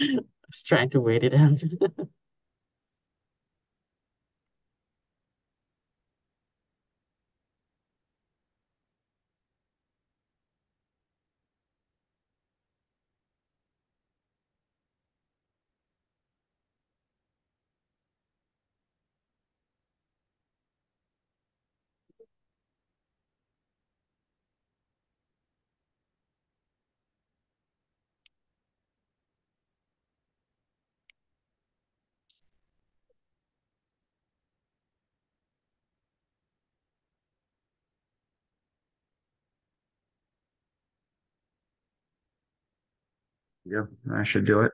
I was trying to wait it out. Yep, I should do it.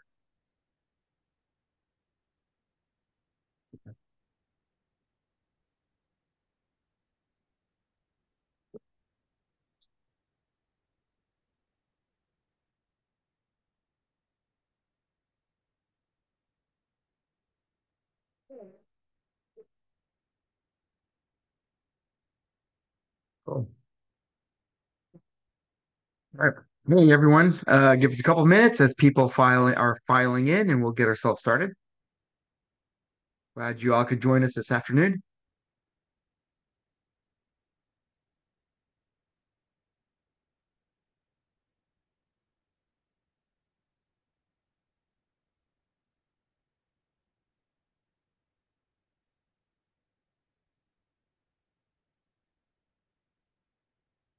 Cool. All right. Hey everyone, give us a couple minutes as people are filing in, and we'll get ourselves started. Glad you all could join us this afternoon.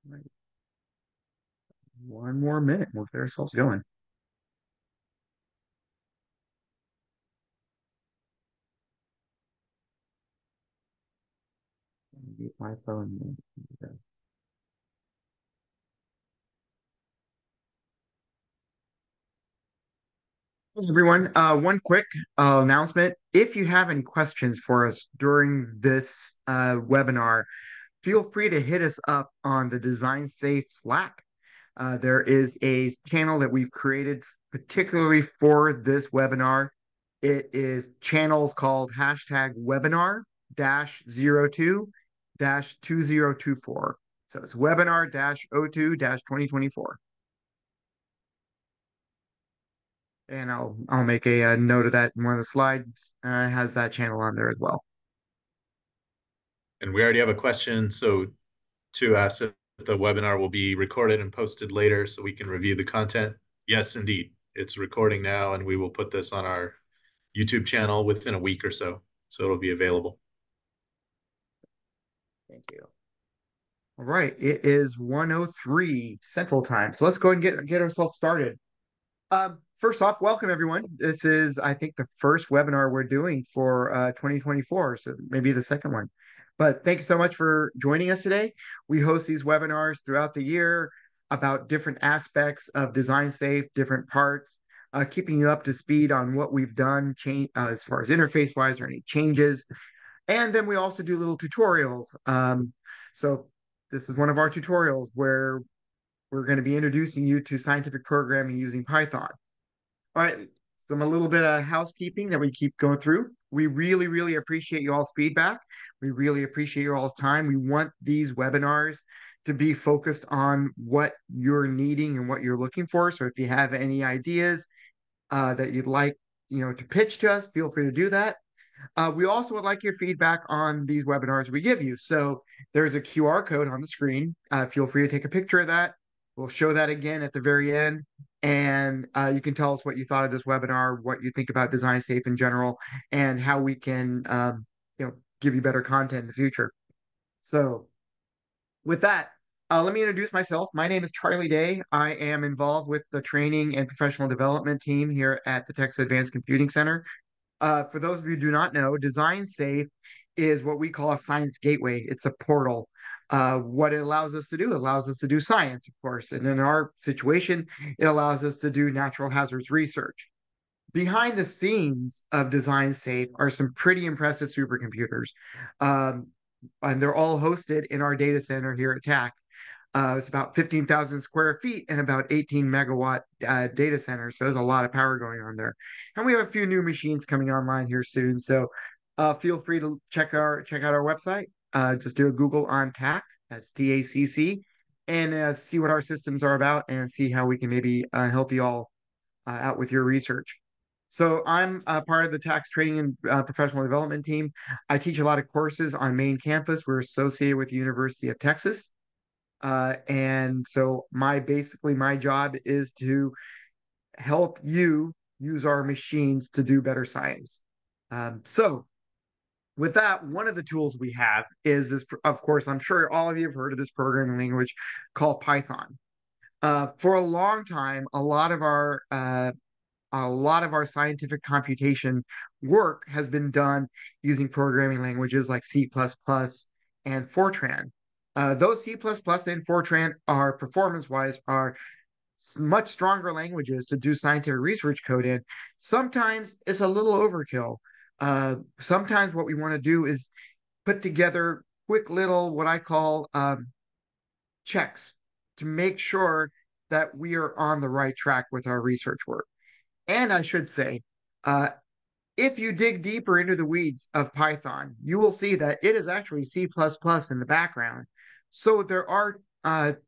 All right, one more minute, we'll get ourselves going. Get my phone. Hey, everyone, one quick announcement. If you have any questions for us during this webinar, feel free to hit us up on the Design Safe Slack. There is a channel that we've created particularly for this webinar. It is channels called hashtag webinar dash 02 dash 2024. So it's webinar dash 02 dash 2024. And I'll make a note of that in one of the slides. Has that channel on there as well. And we already have a question. So to ask if the webinar will be recorded and posted later so we can review the content. Yes, indeed. It's recording now, and we will put this on our YouTube channel within a week or so. So it'll be available. Thank you. All right, it is 1:03 Central Time. So let's go ahead and get ourselves started. First off, welcome everyone. This is, I think, the first webinar we're doing for 2024, so maybe the second one. But thank you so much for joining us today. We host these webinars throughout the year about different aspects of design safe, different parts, keeping you up to speed on what we've done as far as interface wise or any changes. And then we also do little tutorials. So this is one of our tutorials where we're going to be introducing you to scientific programming using Python. All right, a little bit of housekeeping that we keep going through. We really, really appreciate you all's feedback. We really appreciate you all's time. We want these webinars to be focused on what you're needing and what you're looking for. So if you have any ideas that you'd like, to pitch to us, feel free to do that. We also would like your feedback on these webinars we give you. So there's a QR code on the screen. Feel free to take a picture of that. We'll show that again at the very end. And you can tell us what you thought of this webinar, what you think about Design Safe in general, and how we can give you better content in the future. So with that, let me introduce myself. My name is Charlie Day. I am involved with the training and professional development team here at the Texas Advanced Computing Center. For those of you who do not know, Design Safe is what we call a science gateway. It's a portal. What it allows us to do, it allows us to do science, of course. And in our situation, it allows us to do natural hazards research. Behind the scenes of Design Safe are some pretty impressive supercomputers. Um, and they're all hosted in our data center here at TACC. It's about 15,000 square feet and about 18 megawatt data center. So there's a lot of power going on there. And we have a few new machines coming online here soon. So feel free to check out our website. Just do a Google on TACC, that's TACC, and see what our systems are about and see how we can maybe help you all out with your research. So I'm a part of the TACC training and professional development team. I teach a lot of courses on main campus. We're associated with the University of Texas. And so basically my job is to help you use our machines to do better science. So with that, one of the tools we have is this, of course, I'm sure all of you have heard of this programming language called Python. For a long time, a lot of our scientific computation work has been done using programming languages like C++ and Fortran. Those C++ and Fortran are performance-wise are much stronger languages to do scientific research code in. Sometimes it's a little overkill. Sometimes what we want to do is put together quick little what I call checks to make sure that we are on the right track with our research work. And I should say, uh, if you dig deeper into the weeds of Python, you will see that it is actually C++ in the background. So there are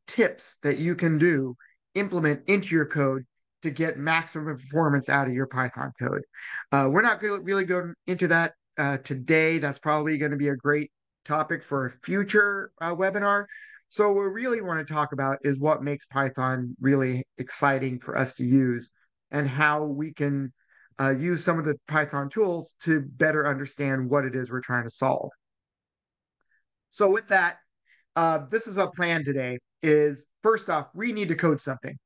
tips that you can implement into your code to get maximum performance out of your Python code. We're not really going into that today. That's probably going to be a great topic for a future webinar. So what we really want to talk about is what makes Python really exciting for us to use and how we can use some of the Python tools to better understand what it is we're trying to solve. So with that, this is our plan today is first off, we need to code something.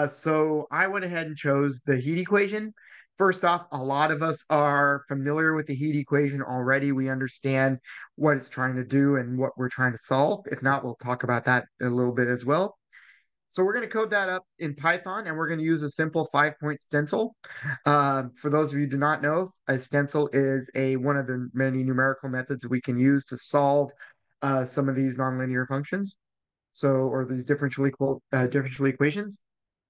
So I went ahead and chose the heat equation. First off, a lot of us are familiar with the heat equation already. We understand what it's trying to do and what we're trying to solve. If not, we'll talk about that in a little bit as well. So we're going to code that up in Python, and we're going to use a simple 5-point stencil. For those of you who do not know, a stencil is one of the many numerical methods we can use to solve some of these nonlinear functions. Or these differential equations.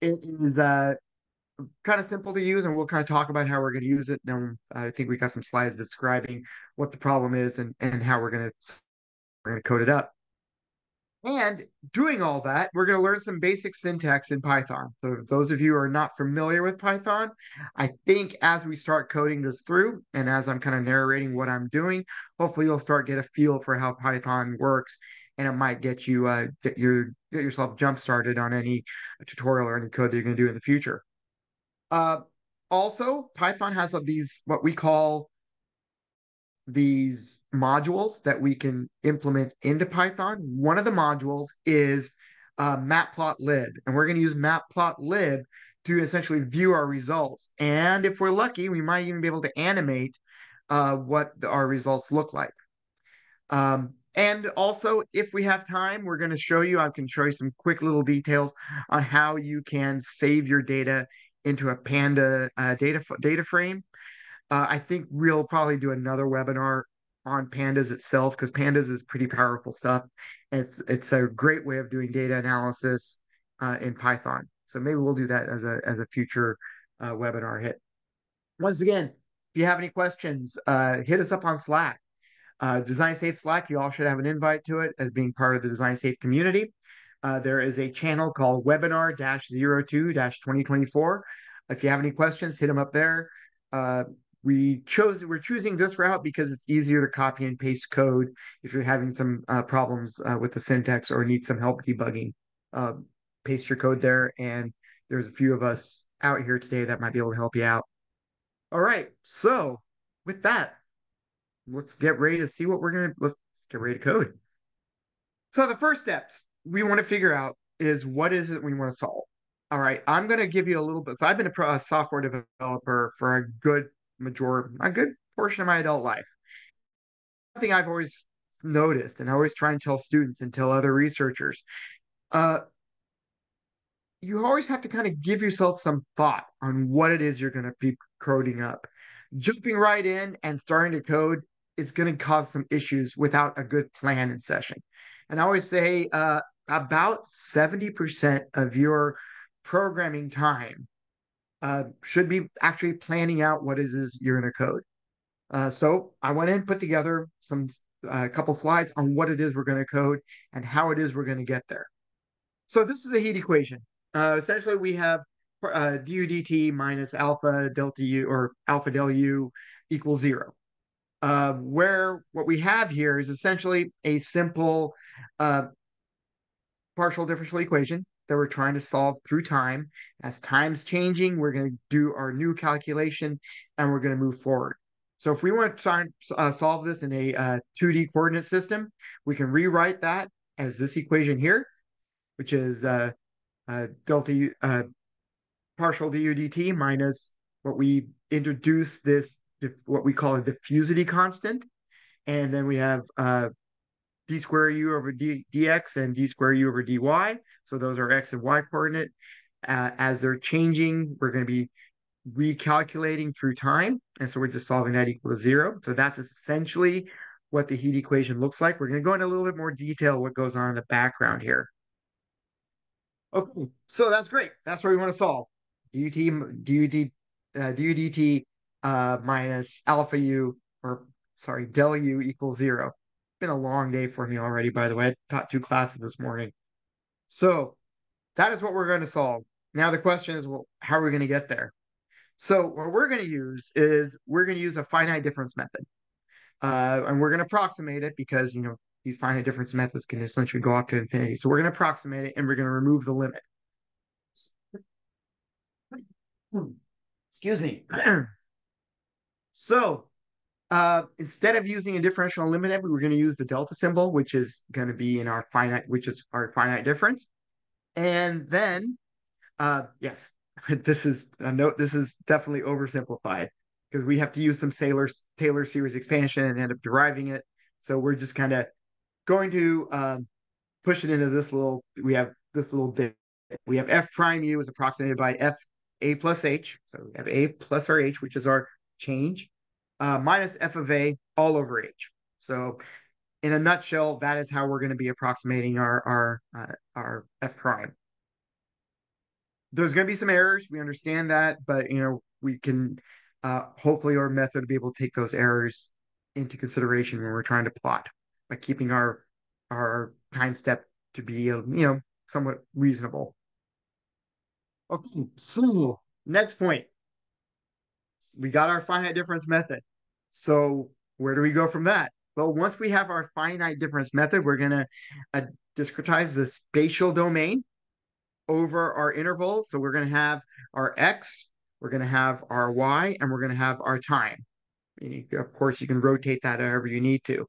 It is kind of simple to use, and we'll kind of talk about how we're going to use it. Now, I think we got some slides describing what the problem is and how we're going to code it up. And doing all that, we're going to learn some basic syntax in Python. So those of you who are not familiar with Python, I think as we start coding this through and as I'm kind of narrating what I'm doing, hopefully you'll start get a feel for how Python works, and it might get you get yourself jump started on any tutorial or any code that you're going to do in the future. Uh, Also, Python has these what we call these modules that we can implement into Python. One of the modules is Matplotlib, and we're going to use Matplotlib to essentially view our results. And if we're lucky, we might even be able to animate what our results look like. And also, if we have time, we're going to show you, I can show you some quick little details on how you can save your data into a Panda data frame. I think we'll probably do another webinar on Pandas itself because Pandas is pretty powerful stuff. It's a great way of doing data analysis in Python. So maybe we'll do that as a future webinar hit. Once again, if you have any questions, hit us up on Slack. Design Safe Slack, you all should have an invite to it as being part of the Design Safe community. There is a channel called webinar-02-2024. If you have any questions, hit them up there. We're choosing this route because it's easier to copy and paste code if you're having some problems with the syntax or need some help debugging. Paste your code there, and there's a few of us out here today that might be able to help you out. All right, so with that, let's get ready to see let's get ready to code. So the first steps we want to figure out is what is it we want to solve. All right, I'm going to give you a little bit. So I've been a software developer for a good portion of my adult life. Something I've always noticed, and I always try and tell students and tell other researchers, you always have to kind of give yourself some thought on what it is you're going to be coding up. Jumping right in and starting to code is going to cause some issues without a good plan in session. And I always say about 70% of your programming time should be actually planning out what it is you're going to code. So I went in and put together a couple slides on what it is we're going to code and how it is we're going to get there. So this is a heat equation. Essentially, we have du dt minus alpha delta u or alpha del u equals 0. Where what we have here is essentially a simple uh, partial differential equation that we're trying to solve through time. As time's changing, we're going to do our new calculation and we're going to move forward. So if we want to try and solve this in a 2D coordinate system, we can rewrite that as this equation here, which is delta U, partial du dt minus what we introduce this, what we call a diffusivity constant. And then we have d square u over dx and d square u over dy. So those are x and y coordinate. As they're changing, we're going to be recalculating through time. And so we're just solving that equal to 0. So that's essentially what the heat equation looks like. We're going to go into a little bit more detail what goes on in the background here. Okay, so that's great. That's what we want to solve. DUT minus alpha u, or sorry, del u equals 0. It's been a long day for me already, by the way. I taught 2 classes this morning. So that is what we're going to solve. Now the question is, well, how are we going to get there? So what we're going to use is we're going to use a finite difference method. And we're going to approximate it because, these finite difference methods can essentially go up to infinity. So we're going to approximate it and we're going to remove the limit. Excuse me. So instead of using a differential unlimited, we're going to use the delta symbol, which is going to be in our finite, which is our finite difference. And then, yes, this is a note. This is definitely oversimplified because we have to use some Taylor series expansion and end up deriving it. So we're just kind of going to push it into this little. We have this little bit. We have f prime u is approximated by f a plus h. So we have a plus our h, which is our change, minus f of a all over h. So in a nutshell, that is how we're going to be approximating our f prime. There's going to be some errors. We understand that, but we can hopefully our method will be able to take those errors into consideration when we're trying to plot by keeping our time step to be somewhat reasonable. Okay, so next point. We got our finite difference method. So where do we go from that? Well, once we have our finite difference method, we're going to discretize the spatial domain over our interval. So we're going to have our x, we're going to have our y, and we're going to have our time. Of course, you can rotate that however you need to.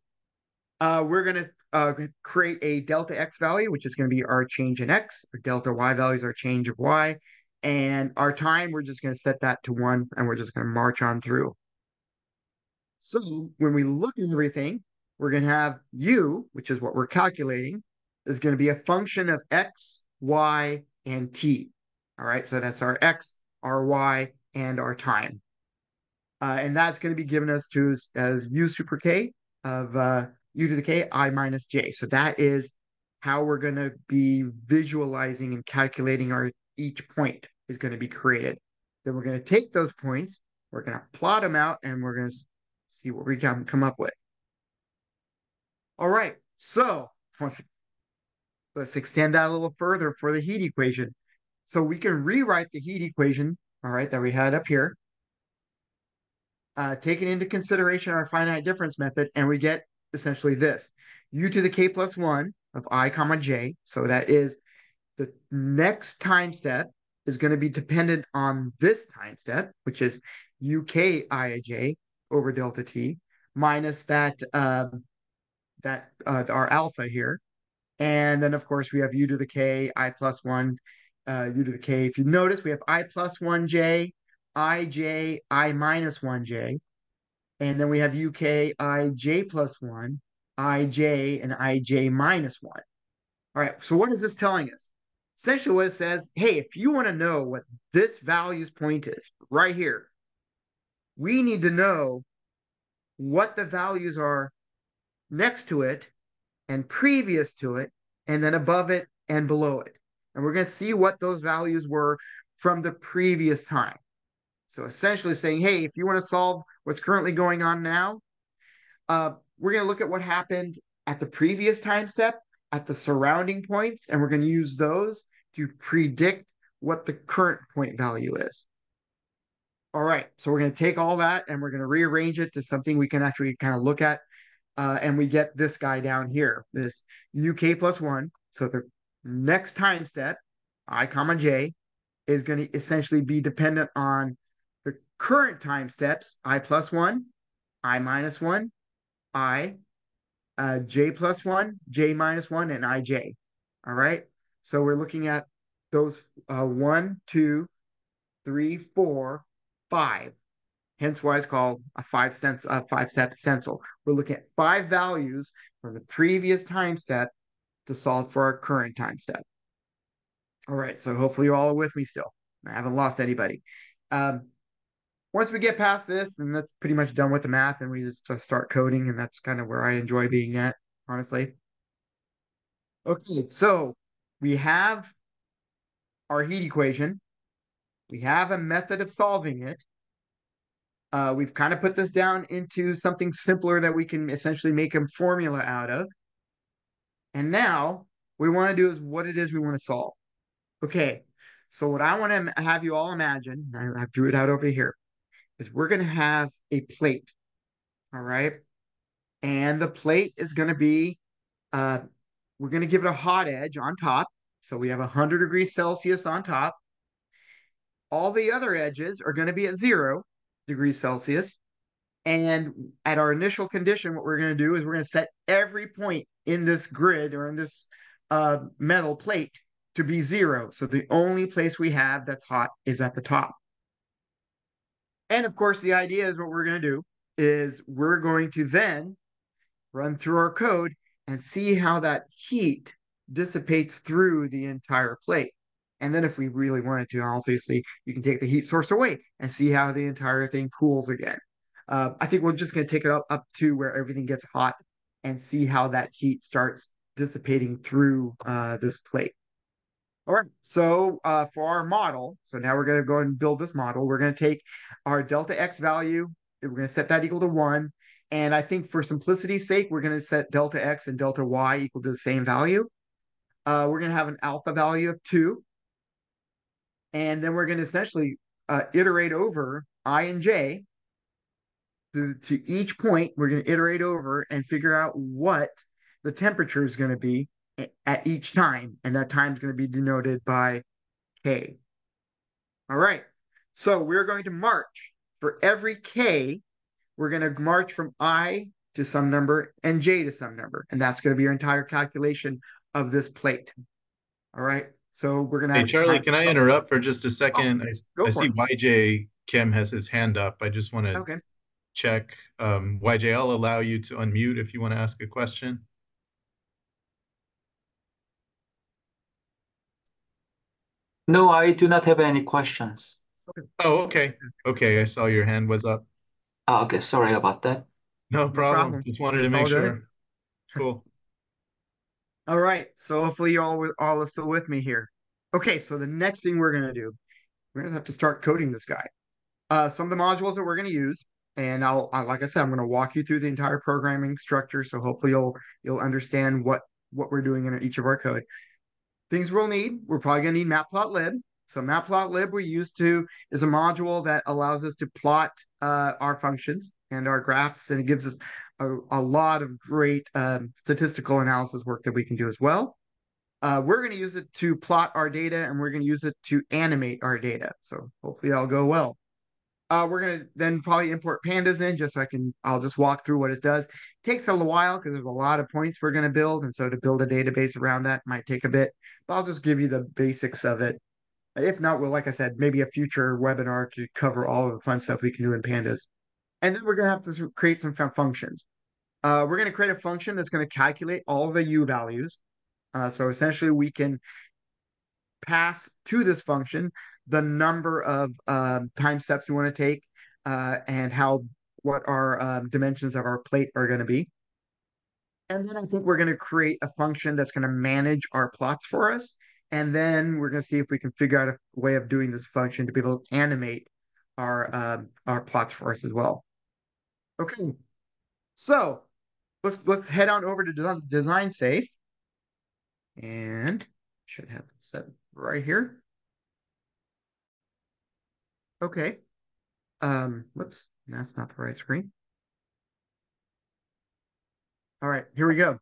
We're going to create a delta x value, which is going to be our change in x. Our delta y value is our change of y. And our time, we're just going to set that to 1, and we're just going to march on through. So when we look at everything, we're going to have u, which is what we're calculating, is going to be a function of x, y, and t. All right, so that's our x, our y, and our time. And that's going to be given us as u super k of u to the k I minus j. So that is how we're going to be visualizing and calculating each point is going to be created. Then we're going to take those points, we're going to plot them out, and we're going to see what we can come up with. All right, so let's extend that a little further for the heat equation. So we can rewrite the heat equation, all right, that we had up here, taking into consideration our finite difference method, and we get essentially this: u to the k plus 1 of I comma j. So that is the next time step is going to be dependent on this time step, which is uk ij over delta t minus our alpha here. And then, of course, we have u to the k, I plus 1, u to the k. If you notice, we have I plus 1j, ij, I minus 1j. And then we have uk, ij plus 1, ij, and ij minus 1. All right, so what is this telling us? Essentially what it says, hey, if you want to know what this value's point is right here, we need to know what the values are next to it and previous to it, and then above it and below it. And we're going to see what those values were from the previous time. So essentially saying, hey, if you want to solve what's currently going on now, we're going to look at what happened at the previous time step, at the surrounding points, and we're going to use those to predict what the current point value is. All right, so we're going to take all that and we're going to rearrange it to something we can actually kind of look at. And we get this guy down here, this UK plus 1. So the next time step, I comma j, is going to essentially be dependent on the current time steps, I plus 1, I minus 1, I, j plus 1, j minus 1, and ij. All right. So we're looking at those 1, 2, 3, 4, 5. Hence why it's called a five-step stencil. We're looking at 5 values from the previous time step to solve for our current time step. All right, so hopefully you're all with me still. I haven't lost anybody. Once we get past this, and that's pretty much done with the math, and we just start coding, and that's kind of where I enjoy being at, honestly. Okay, so we have our heat equation. We have a method of solving it. We've kind of put this down into something simpler that we can essentially make a formula out of. And now what we want to do is what it is we want to solve. Okay, so what I want to have you all imagine, I drew it out over here, is we're going to have a plate, all right? And the plate is going to be, we're going to give it a hot edge on top. So we have 100 degrees Celsius on top. All the other edges are going to be at 0 degrees Celsius. And at our initial condition, what we're going to do is we're going to set every point in this grid or in this metal plate to be 0. So the only place we have that's hot is at the top. And of course, the idea is what we're going to do is we're going to then run through our code and see how that heat dissipates through the entire plate. And then if we really wanted to, obviously, you can take the heat source away and see how the entire thing cools again. I think we're just going to take it up to where everything gets hot and see how that heat starts dissipating through this plate. All right, so for our model, so now we're going to go and build this model. We're going to take our delta x value, we're going to set that equal to 1. And I think for simplicity's sake, we're going to set delta x and delta y equal to the same value. We're going to have an alpha value of 2. And then we're going to essentially iterate over I and j to each point. We're going to iterate over and figure out what the temperature is going to be at each time. And that time is going to be denoted by K. All right. So we're going to march for every K. We're going to march from I to some number and J to some number. And that's going to be your entire calculation of this plate. All right. So we're going to Hey, have Charlie, can I interrupt for just a second? go I for see it. YJ Kim has his hand up. I just want to Okay. check. YJ, I'll allow you to unmute if you want to ask a question. No, I do not have any questions. Oh, okay. Okay, I saw your hand was up. Oh, okay, sorry about that. No No problem. problem. Just wanted to It's make all good. sure. Cool. All right. So hopefully you all are still with me here. Okay. So the next thing we're going to do, we're going to have to start coding this guy. Some of the modules that we're going to use, and like I said, I'm going to walk you through the entire programming structure. So hopefully you'll understand what we're doing in each of our code. Things we'll need, we're probably going to need Matplotlib. So Matplotlib is a module that allows us to plot our functions and our graphs, and it gives us a lot of great statistical analysis work that we can do as well. We're going to use it to plot our data, and we're going to use it to animate our data. So hopefully that'll go well. We're going to then probably import pandas in just so I'll just walk through what it does. It takes a little while because there's a lot of points we're going to build. And so to build a database around that might take a bit, but I'll just give you the basics of it. If not, well, like I said, maybe a future webinar to cover all of the fun stuff we can do in pandas. And then we're going to have to create some functions. We're going to create a function that's going to calculate all the U values. So essentially we can pass to this function the number of time steps we want to take and what our dimensions of our plate are going to be. And then I think we're going to create a function that's going to manage our plots for us. And then we're going to see if we can figure out a way of doing this function to be able to animate our plots for us as well. Okay, so let's head on over to design safe, and should have it set right here. Okay. Whoops, that's not the right screen. All right, here we go.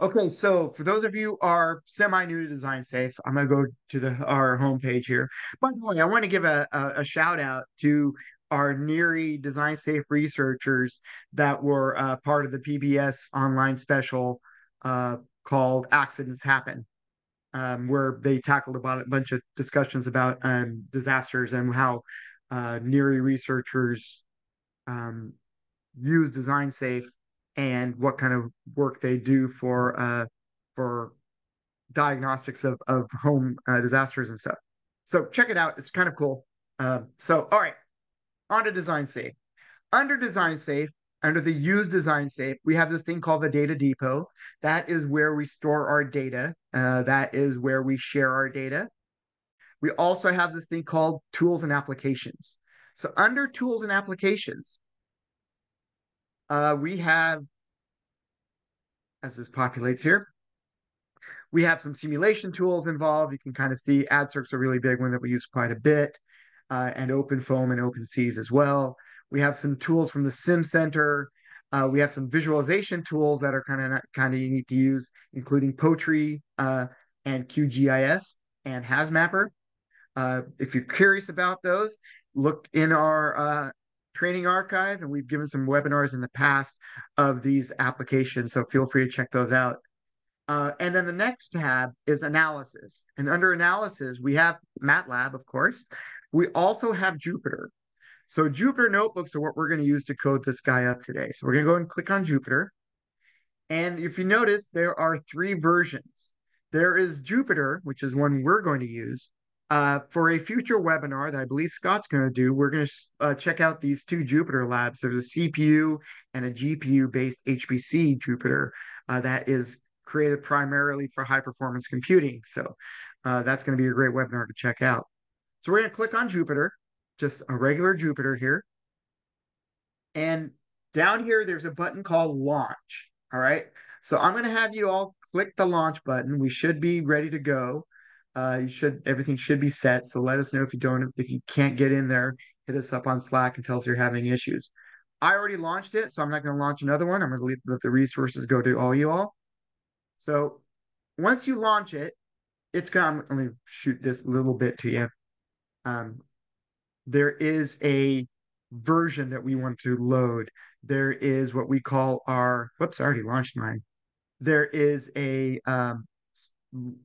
Okay, so for those of you who are semi-new to Design Safe, I'm gonna go to our homepage here. By the way, I want to give a shout out to our NEARI Design Safe researchers that were part of the PBS online special called Accidents Happen, where they tackled about a bunch of discussions about disasters and how NEARI researchers um, use Design Safe and what kind of work they do for diagnostics of home disasters and stuff. So check it out. It's kind of cool. All right, on to Design Safe. Under Design Safe, under the Use Design Safe, we have this thing called the Data Depot. That is where we store our data. That is where we share our data. We also have this thing called Tools and Applications. So under Tools and Applications, we have, as this populates here, we have some simulation tools involved. You can kind of see AdCirc's a really big one that we use quite a bit, and OpenFOAM and OpenSeas as well. We have some tools from the Sim Center. We have some visualization tools that are kind of unique to use, including Potri and QGIS and HasMapper. If you're curious about those, look in our training archive, and we've given some webinars in the past of these applications, so feel free to check those out. And then the next tab is analysis. And under analysis, we have MATLAB, of course. We also have Jupyter. So Jupyter notebooks are what we're going to use to code this guy up today. So we're going to go and click on Jupyter. And if you notice, there are 3 versions. There is Jupyter, which is one we're going to use. For a future webinar that I believe Scott's going to do, we're going to check out these 2 Jupyter labs. There's a CPU and a GPU-based HPC Jupyter that is created primarily for high-performance computing. So that's going to be a great webinar to check out. So we're going to click on Jupyter, just a regular Jupyter here. And down here, there's a button called Launch. All right. So I'm going to have you all click the Launch button. We should be ready to go. Everything should be set. So let us know if you can't get in there, hit us up on Slack and tell us you're having issues. I already launched it, so I'm not going to launch another one. I'm going to let the resources go to all you all. So once you launch it, it's going to, let me shoot this little bit to you. There is a version that we want to load. There is what we call our, whoops, I already launched mine. There is a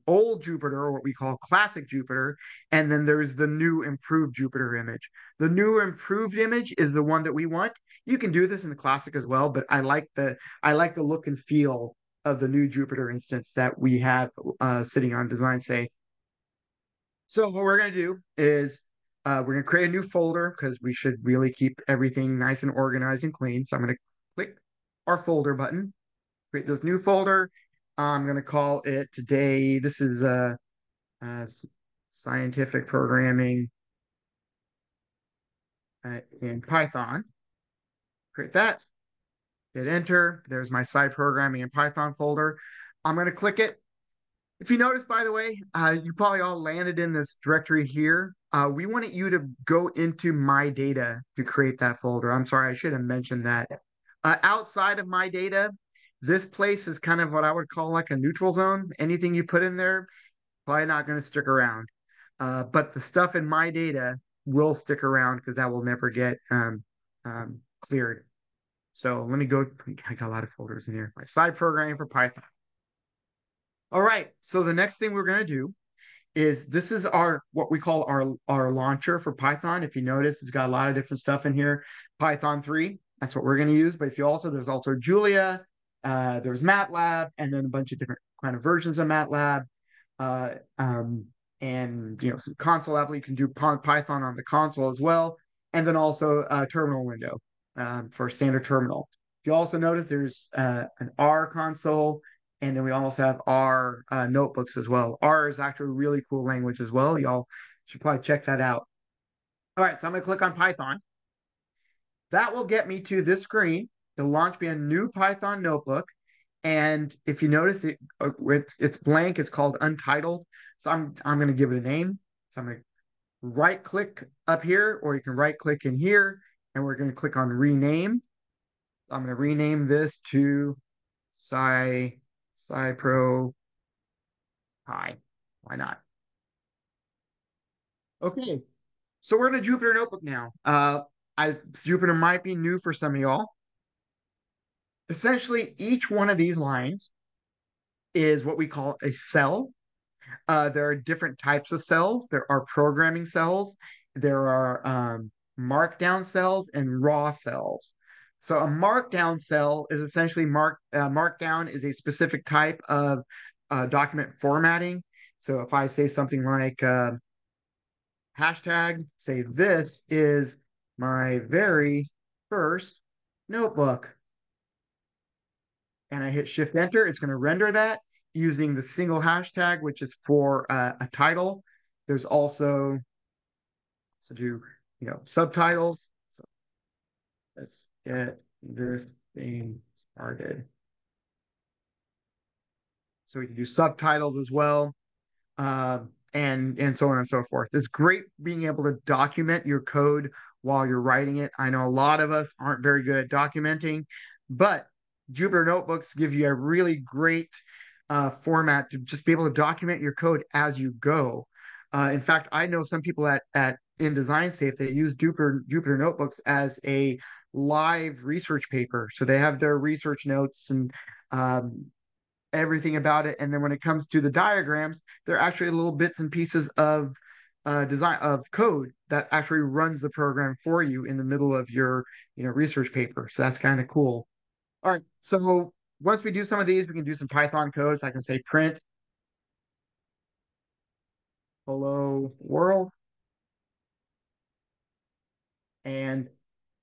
old Jupyter, or what we call classic Jupyter, and then there's the new improved Jupyter image. The new improved image is the one that we want. You can do this in the classic as well, but I like the look and feel of the new Jupyter instance that we have sitting on Design Safe. So what we're going to do is we're going to create a new folder because we should really keep everything nice and organized and clean. So I'm going to click our folder button, create this new folder. I'm going to call it today. This is scientific programming in Python. Create that. Hit enter. There's my sci programming in Python folder. I'm going to click it. If you notice, by the way, you probably all landed in this directory here. We wanted you to go into My Data to create that folder. I'm sorry, I should have mentioned that. Outside of My Data, this place is kind of what I would call like a neutral zone. Anything you put in there, probably not going to stick around. But the stuff in My Data will stick around because that will never get cleared. So let me go. I got a lot of folders in here. My side programming for Python. All right. So the next thing we're going to do is this is what we call our launcher for Python. If you notice, it's got a lot of different stuff in here. Python 3, that's what we're going to use. But if you there's also Julia, there's MATLAB, and then a bunch of different kind of versions of MATLAB. And some console app, you can do Python on the console as well. And then also a terminal window for standard terminal. You also notice there's an R console, and then we almost have R notebooks as well. R is actually a really cool language as well. Y'all should probably check that out. All right, so I'm going to click on Python. That will get me to this screen. It'll launch me a new Python notebook. And if you notice, it's blank. It's called Untitled. So I'm going to give it a name. So I'm going to right click up here, or you can right click in here, and we're going to click on rename. I'm going to rename this to SciPro Pi. Why not? Okay, so we're in a Jupyter notebook now. Jupyter might be new for some of y'all. Essentially, each one of these lines is what we call a cell. There are different types of cells. There are programming cells. There are markdown cells and raw cells. So a markdown cell is essentially markdown is a specific type of document formatting. So if I say something like hashtag, say this is my very first notebook, and I hit Shift Enter, it's going to render that using the single hashtag, which is for a title. There's also subtitles. So let's get this thing started. So we can do subtitles as well, and so on and so forth. It's great being able to document your code while you're writing it. I know a lot of us aren't very good at documenting, but Jupyter Notebooks give you a really great format to just be able to document your code as you go. In fact, I know some people at InDesign Safe that use Jupyter Notebooks as a live research paper. So they have their research notes and everything about it. And then when it comes to the diagrams, they're actually little bits and pieces of design of code that actually runs the program for you in the middle of your research paper. So that's kind of cool. All right. So once we do some of these, we can do some Python codes. I can say print hello world. And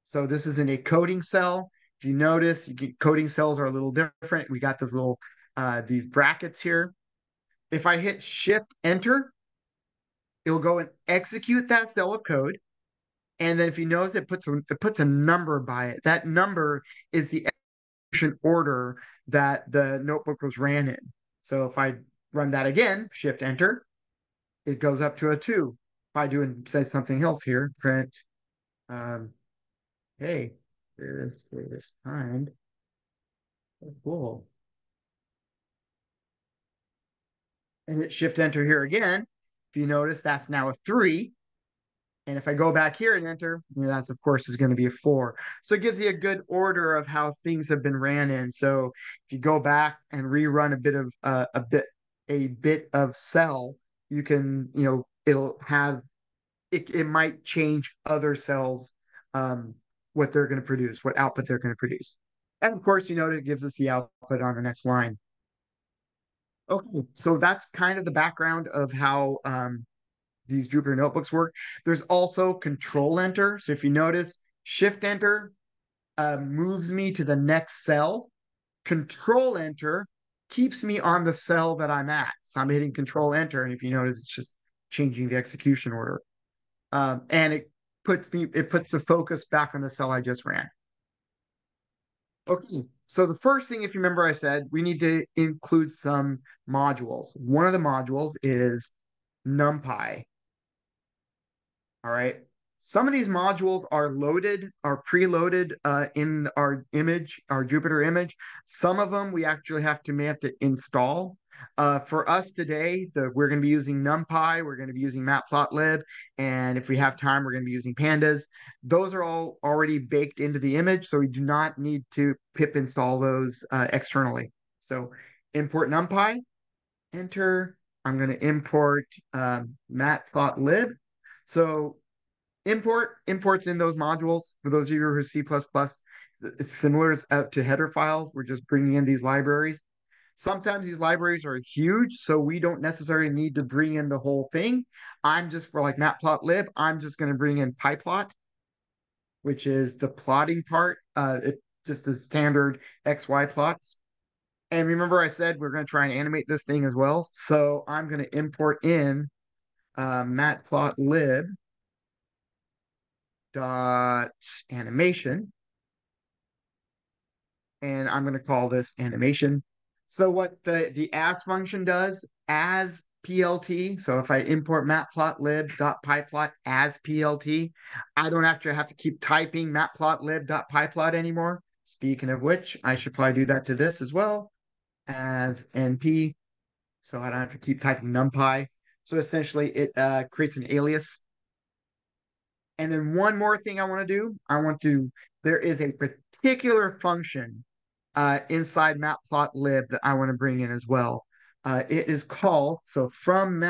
so this is in a coding cell. If you notice, coding cells are a little different. We got this little these brackets here. If I hit Shift Enter, it'll go and execute that cell of code. And then if you notice, it puts a number by it. That number is the execution order that the notebook was ran in. So if I run that again, Shift Enter, it goes up to a 2. If I do and say something else here, print, hey, this kind. Cool. And hit Shift Enter here again. If you notice, that's now a 3. And if I go back here and enter, that's of course is going to be a 4. So it gives you a good order of how things have been ran in. So if you go back and rerun a bit of cell, you can, it'll have it might change other cells, what they're going to produce, what output they're going to produce. And of course, it gives us the output on the next line. Okay, so that's kind of the background of how these Jupyter notebooks work. There's also Control Enter. So if you notice, Shift Enter moves me to the next cell. Control Enter keeps me on the cell that I'm at. So I'm hitting Control Enter, and if you notice, it's just changing the execution order. And it puts the focus back on the cell I just ran. Okay, so the first thing, if you remember, I said we need to include some modules. One of the modules is NumPy. All right. Some of these modules are preloaded in our Jupyter image. Some of them we actually may have to install. For us today, we're going to be using NumPy, we're going to be using Matplotlib, and if we have time, we're going to be using Pandas. Those are all already baked into the image, so we do not need to pip install those externally. So import NumPy, enter. I'm going to import Matplotlib. So imports in those modules, for those of you who are C++, it's similar to header files. We're just bringing in these libraries. Sometimes these libraries are huge, so we don't necessarily need to bring in the whole thing. For like Matplotlib, I'm just going to bring in PyPlot, which is the plotting part. It just is standard XY plots. And remember I said we're going to try and animate this thing as well. So I'm going to import in Matplotlib dot animation, and I'm going to call this animation. So what the as function does, as PLT. So if I import matplotlib.pyplot as PLT, I don't actually have to keep typing matplotlib.pyplot anymore. Speaking of which, I should probably do that to this as well as NP. So I don't have to keep typing NumPy. So essentially it creates an alias. And then one more thing I want to do, there is a particular function inside Matplotlib that I want to bring in as well. It is called, so from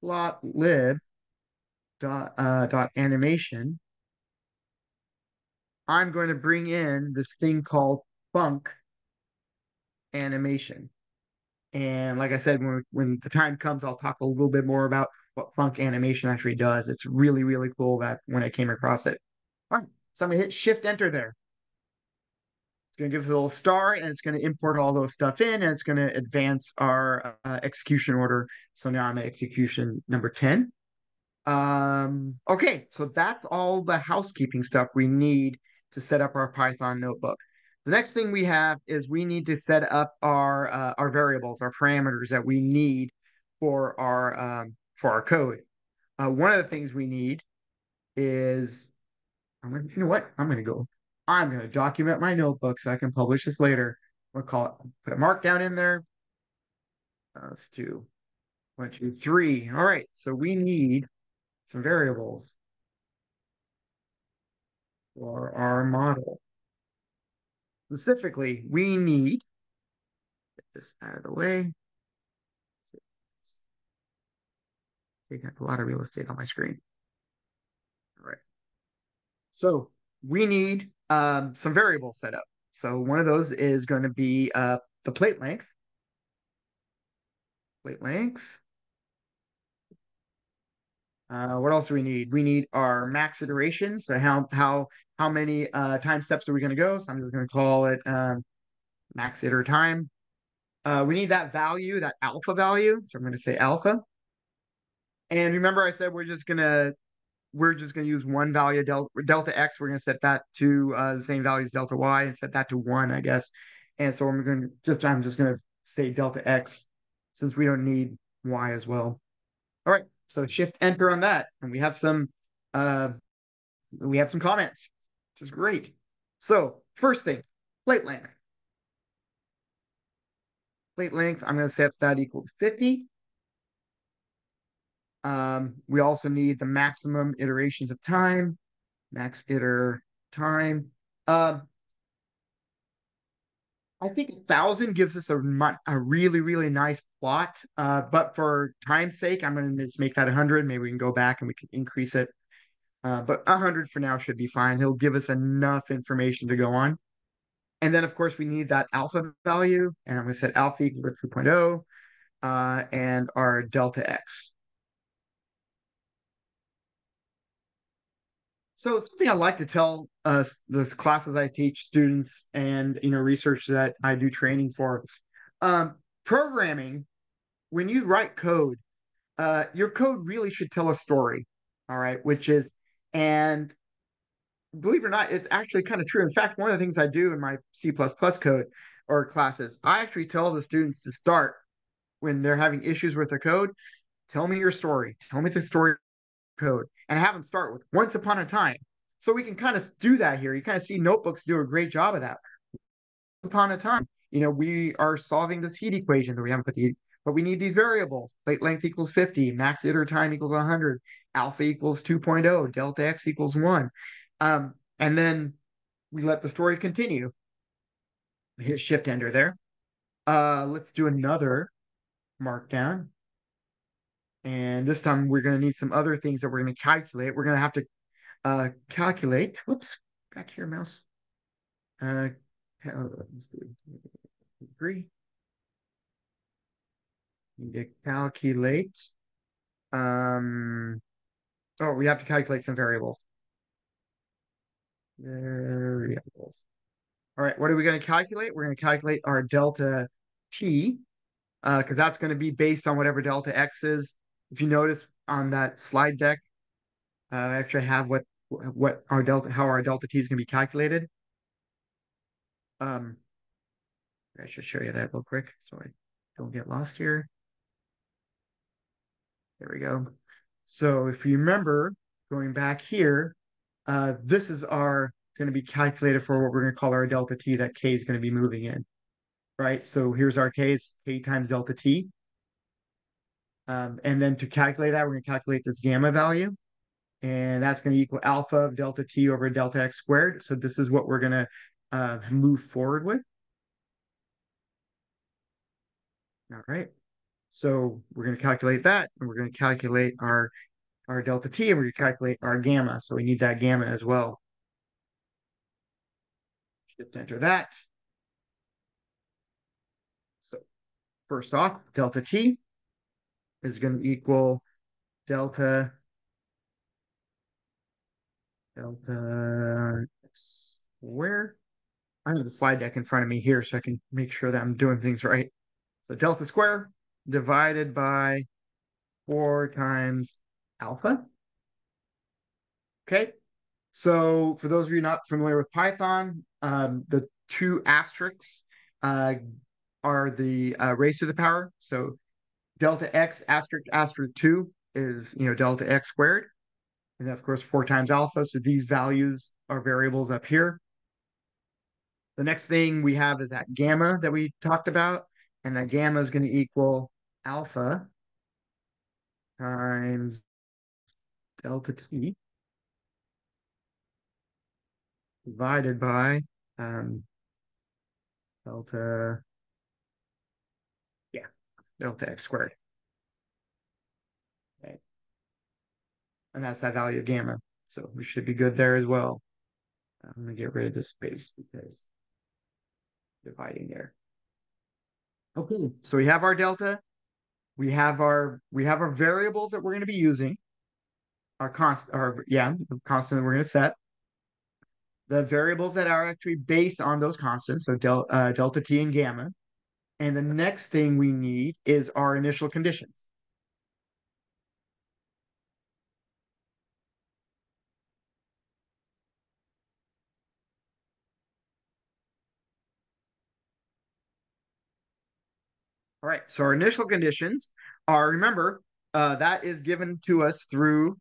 Matplotlib dot animation, I'm going to bring in this thing called func animation. And like I said, when the time comes, I'll talk a little bit more about what func animation actually does. It's really, really cool that when I came across it. All right, so I'm gonna hit Shift Enter there. It's going to give us a little star, and it's going to import all those stuff in, and it's going to advance our execution order. So now I'm at execution number 10. Okay, so that's all the housekeeping stuff we need to set up our Python notebook. The next thing we have is we need to set up our variables, our parameters that we need for our code. One of the things we need is, you know what? I'm going to document my notebook so I can publish this later. We'll call it, put a markdown in there. Let's do 1, 2, 3. All right, so we need some variables for our model. Specifically, we need, get this out of the way. Taking up a lot of real estate on my screen. All right. So we need some variables set up. So one of those is going to be the plate length. Plate length. What else do we need? We need our max iteration. So how many time steps are we going to go? So I'm just going to call it max iter time. We need that value, that alpha value. So I'm going to say alpha. And remember, I said we're just going to use one value delta x. We're going to set that to the same value as delta y and set that to 1, I guess. And so I'm just going to say delta x since we don't need y as well. All right, so Shift Enter on that, and we have some comments, which is great. So first thing, plate length. Plate length, I'm going to set that equal to 50. We also need the maximum iterations of time, max iter time. I think 1,000 gives us a really, really nice plot. But for time's sake, I'm going to just make that 100. Maybe we can go back and we can increase it. But 100 for now should be fine. He'll give us enough information to go on. And then, of course, we need that alpha value. And I'm going to set alpha equal to 2.0 and our delta x. So something I like to tell the classes I teach students and research that I do training for. Programming, when you write code, your code really should tell a story. All right, and believe it or not, it's actually kind of true. In fact, one of the things I do in my C++ code or classes, I actually tell the students to start when they're having issues with their code. Tell me your story. Tell me the story code, and have them start with once upon a time. So we can kind of do that here. You kind of see notebooks do a great job of that. Once upon a time, we are solving this heat equation that we haven't put but we need these variables. Plate length equals 50, max iter time equals 100, alpha equals 2.0, delta x equals 1. And then we let the story continue. Hit Shift Enter there. Let's do another markdown. And this time we're going to need some other things that we're going to calculate. We're going to have to calculate. Whoops, back here, mouse. Let's do 3. Need to calculate. We have to calculate some variables. Variables. All right, what are we going to calculate? We're going to calculate our delta t, because that's going to be based on whatever delta x is. If you notice on that slide deck, I actually have how our delta t is going to be calculated. I should show you that real quick so I don't get lost here. There we go. So if you remember, going back here, this is our going to be calculated for what we're going to call our delta t that k is going to be moving in, right? So here's our k is k times delta t. And then to calculate that, we're going to calculate this gamma value. And that's going to equal alpha of delta t over delta x squared. So this is what we're going to move forward with. All right. So we're going to calculate that, and we're going to calculate our delta t, and we're going to calculate our gamma. So we need that gamma as well. Just enter that. So first off, delta t is going to equal delta x squared. I have the slide deck in front of me here so I can make sure that I'm doing things right. So delta squared divided by 4 times alpha. Okay. So for those of you not familiar with Python, the two asterisks are the raised to the power. So delta x asterisk asterisk 2 is, delta x squared. And then, of course, 4 times alpha. So these values are variables up here. The next thing we have is that gamma that we talked about. And that gamma is going to equal alpha times delta t divided by delta x squared. Okay. And that's that value of gamma. So we should be good there as well. I'm going to get rid of this space because dividing there. Okay, so we have our delta. We have our variables that we're going to be using. The constant that we're going to set. The variables that are actually based on those constants, so delta t and gamma. And the next thing we need is our initial conditions. All right, so our initial conditions are, remember, that is given to us through,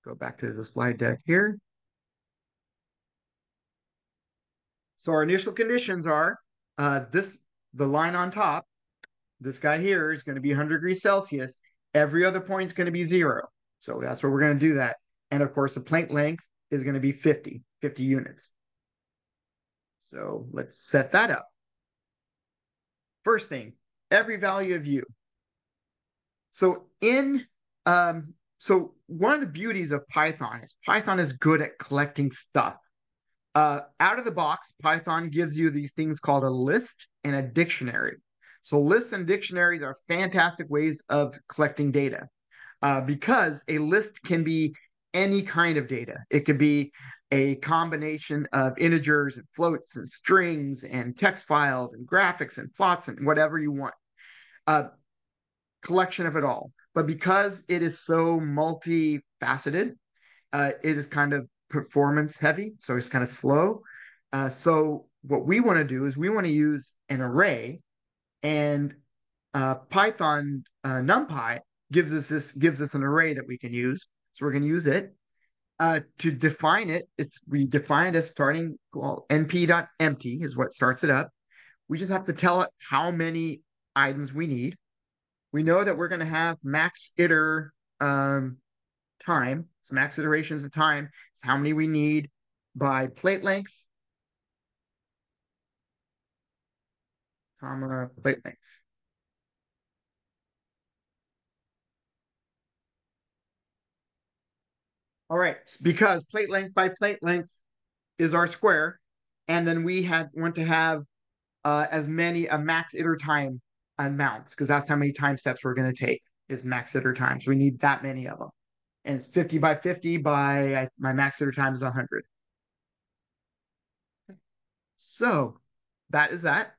go back to the slide deck here. So our initial conditions are the line on top, this guy here is going to be 100 degrees Celsius. Every other point is going to be 0. So that's what we're going to do that. And of course, the plate length is going to be 50 units. So let's set that up. First thing, every value of u. So so one of the beauties of Python is good at collecting stuff. Out of the box, Python gives you these things called a list and a dictionary. So lists and dictionaries are fantastic ways of collecting data because a list can be any kind of data. It could be a combination of integers and floats and strings and text files and graphics and plots and whatever you want. Collection of it all. But because it is so multifaceted, it is kind of performance heavy, so it's kind of slow. So what we want to do is we want to use an array, and Python NumPy gives us an array that we can use. So we're going to use it to define it. We define it as starting, well, np.empty is what starts it up. We just have to tell it how many items we need. We know that we're going to have max iter time. So max iterations of time is how many we need by plate length, comma, plate length. All right, because plate length by plate length is our square, and then we want to have as many a max iter time amounts, because that's how many time steps we're going to take is max iter time. So we need that many of them. And it's 50 by 50 by my max iter time is 100. So that is that.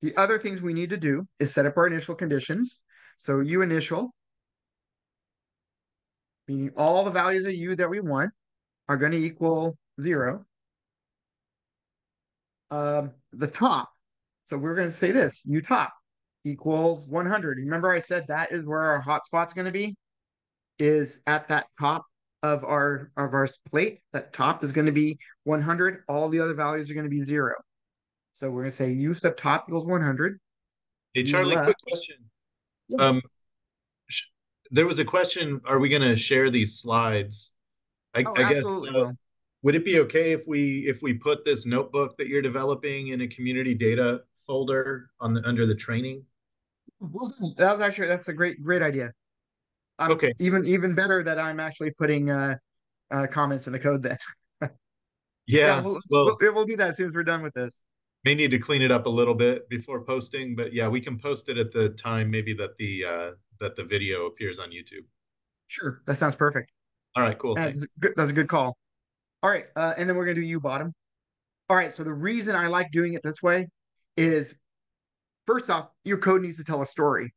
The other things we need to do is set up our initial conditions. So u initial, meaning all the values of u that we want, are going to equal 0. The top, so we're going to say this, u top equals 100. Remember I said that is where our hotspot's going to be, is at that top of our plate. That top is going to be 100. All the other values are going to be 0. So we're going to say u sub top equals 100. Hey, U Charlie, quick left. question. Yes. Um, there was a question, are we going to share these slides? Oh, I guess, absolutely will. would it be okay if we put this notebook that you're developing in a community data folder under the training? That's a great idea. Okay. Even better that I'm actually putting comments in the code then. Yeah, Yeah. Well, we'll do that as soon as we're done with this. may need to clean it up a little bit before posting, but yeah, we can post it at the time maybe that the video appears on YouTube. Sure, that sounds perfect. All right, cool. That's Thanks. good. That's a good call. All right, and then we're gonna do U bottom. All right, so the reason I like doing it this way is, first off, your code needs to tell a story.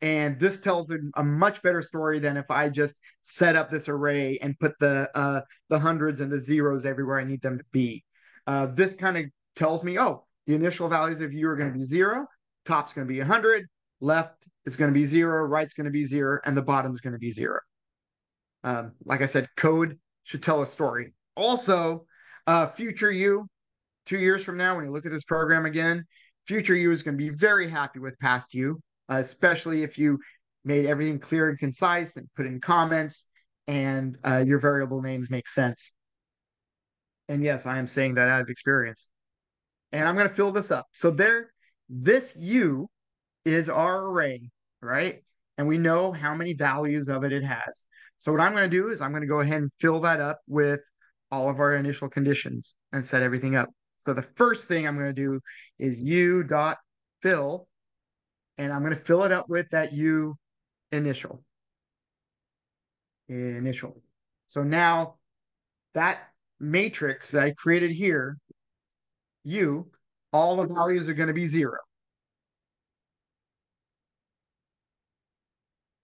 And this tells a much better story than if I just set up this array and put the hundreds and the zeros everywhere I need them to be. This kind of tells me, oh, the initial values of U are going to be 0, top's going to be 100, left is going to be 0, right's going to be 0, and the bottom's going to be 0. Like I said, code should tell a story. Also, future you, 2 years from now, when you look at this program again, future you is going to be very happy with past you, especially if you made everything clear and concise and put in comments and your variable names make sense. And yes, I am saying that out of experience. And I'm going to fill this up. So this U is our array, right? And we know how many values of it has. So what I'm going to do is I'm going to go ahead and fill that up with all of our initial conditions and set everything up. So the first thing I'm going to do is U dot fill, and I'm going to fill it up with that U initial. So now that matrix that I created here, U, all the values are going to be 0.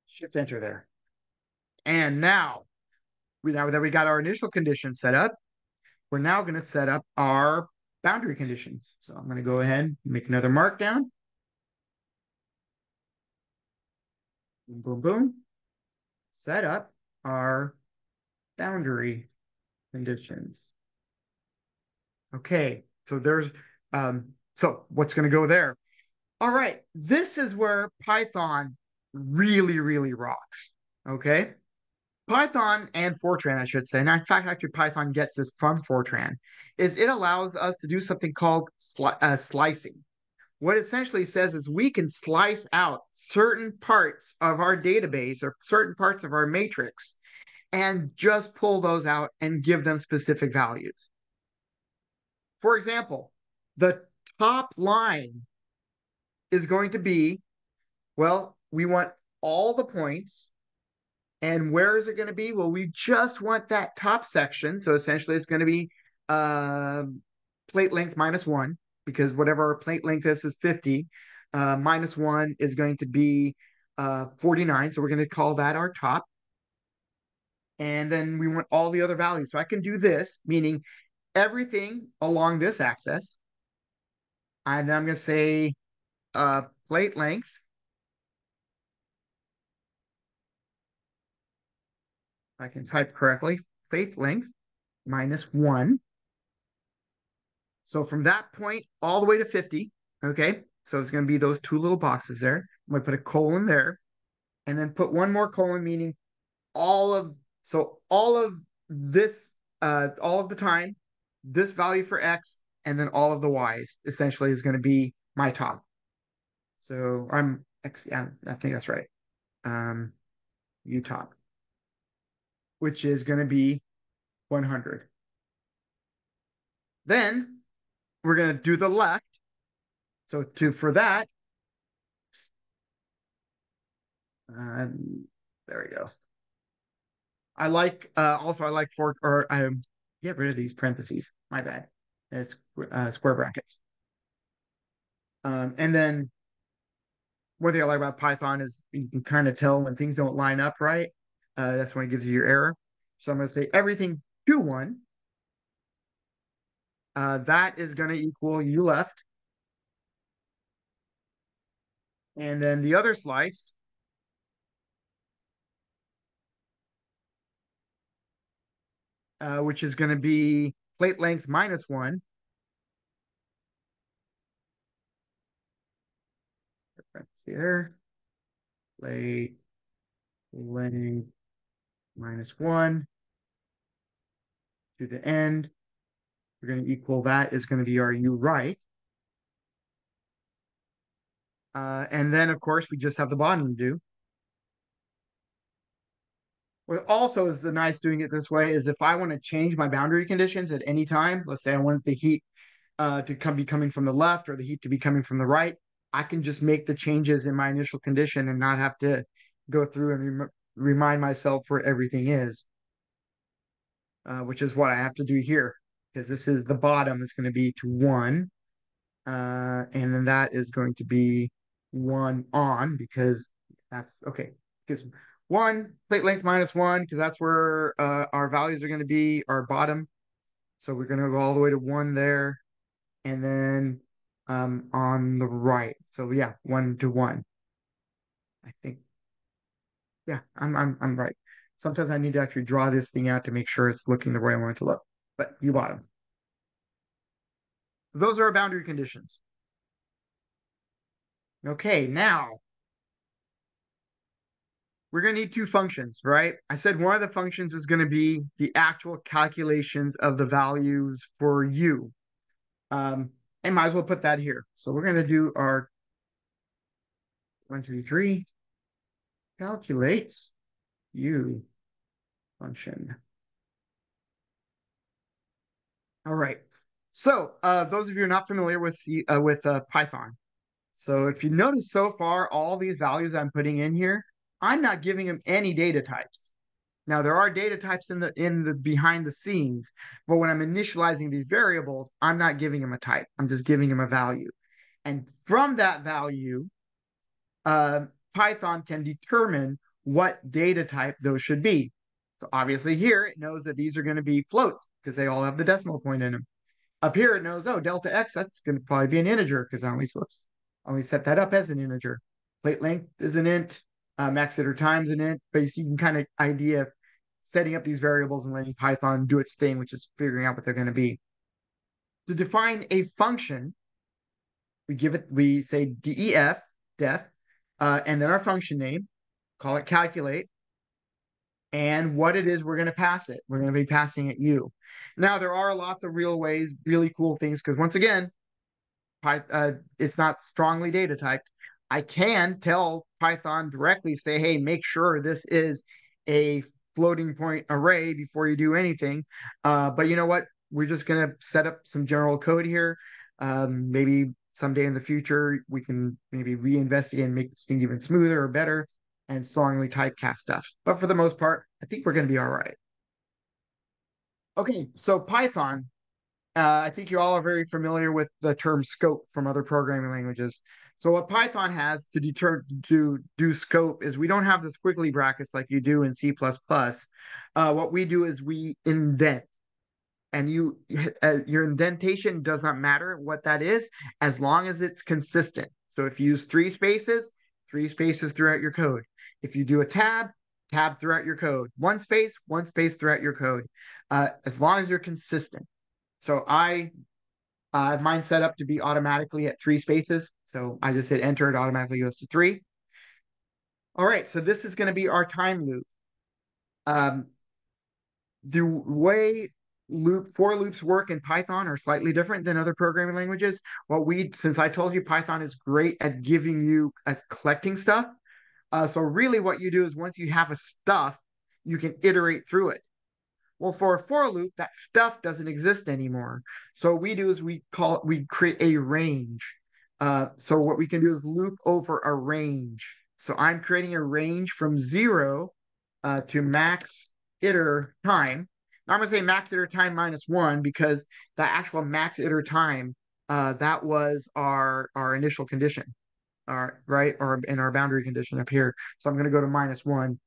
Shift enter there. And now that we got our initial condition set up, we're now going to set up our boundary conditions. So I'm going to go ahead and make another markdown. Boom, boom, boom. Set up our boundary conditions. Okay, so so what's going to go there? All right, this is where Python really rocks. Okay, Python and Fortran, I should say, and in fact, actually, Python gets this from Fortran, is it allows us to do something called slicing. What it essentially says is we can slice out certain parts of our database or certain parts of our matrix and just pull those out and give them specific values. For example, the top line is going to be, well, we want all the points. And where is it going to be? Well, we just want that top section. So essentially it's going to be plate length -1, because whatever our plate length is 50. -1 is going to be 49. So we're going to call that our top. And then we want all the other values. So I can do this, meaning everything along this axis. And I'm going to say plate length. I can type correctly, plate length -1. So from that point all the way to 50, okay? So it's going to be those two little boxes there. I'm going to put a colon there and then put one more colon, meaning all of this, all of the time, this value for X, and then all of the Y's essentially is going to be my top. So yeah, I think that's right. U top, which is going to be 100. Then we're going to do the left. So for that, there we go. I like get rid of these parentheses. My bad. It's square brackets. And then one thing I like about Python is you can kind of tell when things don't line up right. That's when it gives you your error. So I'm going to say everything to 1. That is going to equal U left. And then the other slice which is going to be plate length -1. Here, plate length -1 to the end. We're going to equal that is going to be our U right. And then, of course, we just have the bottom to do. What also is the nice doing it this way is if I want to change my boundary conditions at any time, let's say I want the heat to be coming from the left or the heat to be coming from the right, I can just make the changes in my initial condition and not have to go through and remind myself where everything is, which is what I have to do here, because this is the bottom is going to be to 1, and then that is going to be 1 on, because that's okay. Because 1 plate length -1, because that's where our values are going to be our bottom. So we're going to go all the way to 1 there, and then on the right. So yeah, 1 to 1. I think, yeah, I'm right. Sometimes I need to actually draw this thing out to make sure it's looking the way I want it to look. But you bottom. Those are our boundary conditions. Okay, now we're going to need 2 functions, right? I said one of the functions is going to be the actual calculations of the values for U. And might as well put that here. So we're going to do our 1, 2, 3 calculates U function. All right. So those of you who are not familiar with Python, so if you notice so far, all these values I'm putting in here, I'm not giving them any data types. Now there are data types in the behind the scenes, but when I'm initializing these variables, I'm not giving them a type. I'm just giving them a value. And from that value, Python can determine what data type those should be. So obviously here it knows that these are going to be floats because they all have the decimal point in them. Up here it knows, oh, delta x, that's going to probably be an integer because I only set that up as an integer. Plate length is an int, max iter time is an int, but you can kind of idea setting up these variables and letting Python do its thing, which is figuring out what they're going to be. To define a function, we say def, and then our function name, call it calculate, and what it is we're going to pass it. We're going to be passing it U. Now, there are lots of real ways, really cool things, because once again, it's not strongly data typed. I can tell Python directly, say, hey, make sure this is a floating point array before you do anything. But you know what? We're just going to set up some general code here. Maybe someday in the future, we can maybe reinvestigate and make this thing even smoother or better and strongly typecast stuff. But for the most part, I think we're going to be all right. Okay, so Python, I think you all are very familiar with the term scope from other programming languages. So what Python has to do scope is we don't have the squiggly brackets like you do in C++. What we do is we indent. And your indentation does not matter what that is as long as it's consistent. So if you use 3 spaces throughout your code. If you do a tab throughout your code. 1 space throughout your code. As long as you're consistent. So I have mine set up to be automatically at 3 spaces. So I just hit enter, it automatically goes to 3. All right, so this is going to be our time loop. The way for loops work in Python are slightly different than other programming languages. Since I told you Python is great at collecting stuff. So really what you do is once you have a stuff, you can iterate through it. Well, for a for loop, that stuff doesn't exist anymore. So what we do is we create a range. So what we can do is loop over a range. So I'm creating a range from 0 to max iter time. Now I'm going to say max iter time -1 because the actual max iter time, that was our initial condition, right? Or in our boundary condition up here. So I'm going to go to -1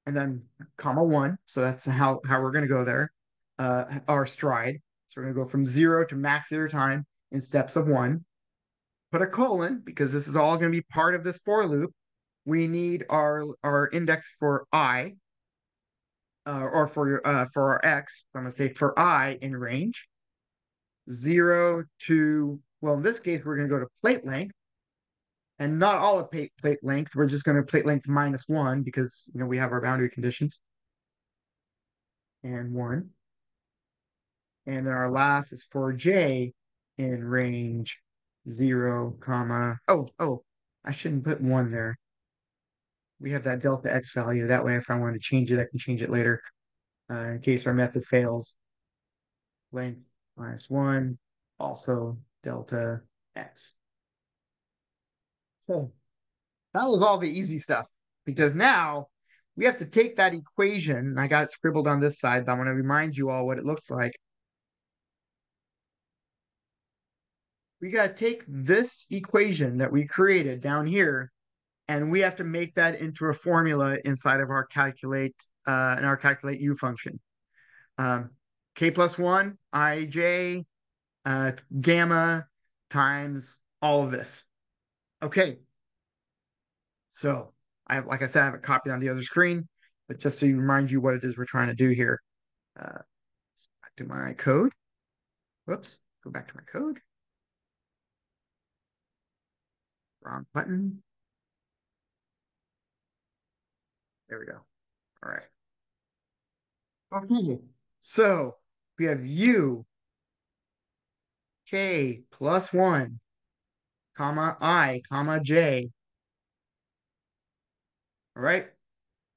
and then comma 1. So that's how we're going to go there, our stride. So we're going to go from 0 to max iter time in steps of 1. put a colon because this is all going to be part of this for loop. We need our index for I, or for our X. I'm going to say for I in range 0 to, well, in this case, we're going to go to plate length, and not all of plate length. We're just going to plate length -1 because, we have our boundary conditions. And 1. And then our last is for J in range 0, comma. Oh, I shouldn't put 1 there. We have that delta X value. That way, if I want to change it, I can change it later, in case our method fails. Length -1, also delta X. So that was all the easy stuff, because now we have to take that equation. I got it scribbled on this side, but I want to remind you all what it looks like. We got to take this equation that we created down here, and we have to make that into a formula inside of our calculate U function. K plus 1, ij, gamma times all of this. Okay. So like I said, I have it copied on the other screen, but just so you remind you what it is we're trying to do here. Back to my code. Whoops, go back to my code. Wrong button. There we go. All right. Okay. So we have U, K plus 1, comma I, comma J. All right.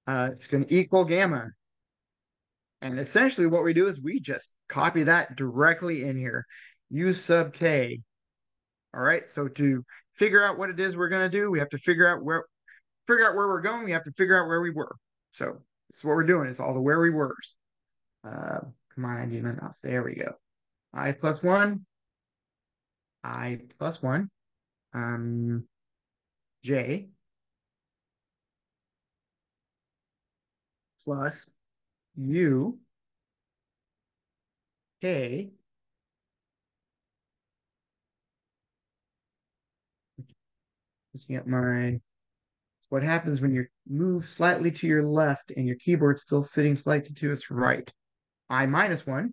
It's going to equal gamma. And essentially what we do is we just copy that directly in here. U sub K. All right. So to figure out what it is we're going to do, we have to figure out where we're going. We have to figure out where we were. So this is what we're doing. It's all the where we were's. Come on, I need my mouse. There we go. I plus 1. I plus 1. J plus U K looking at my, what happens when you move slightly to your left and your keyboard's still sitting slightly to its right. I minus 1.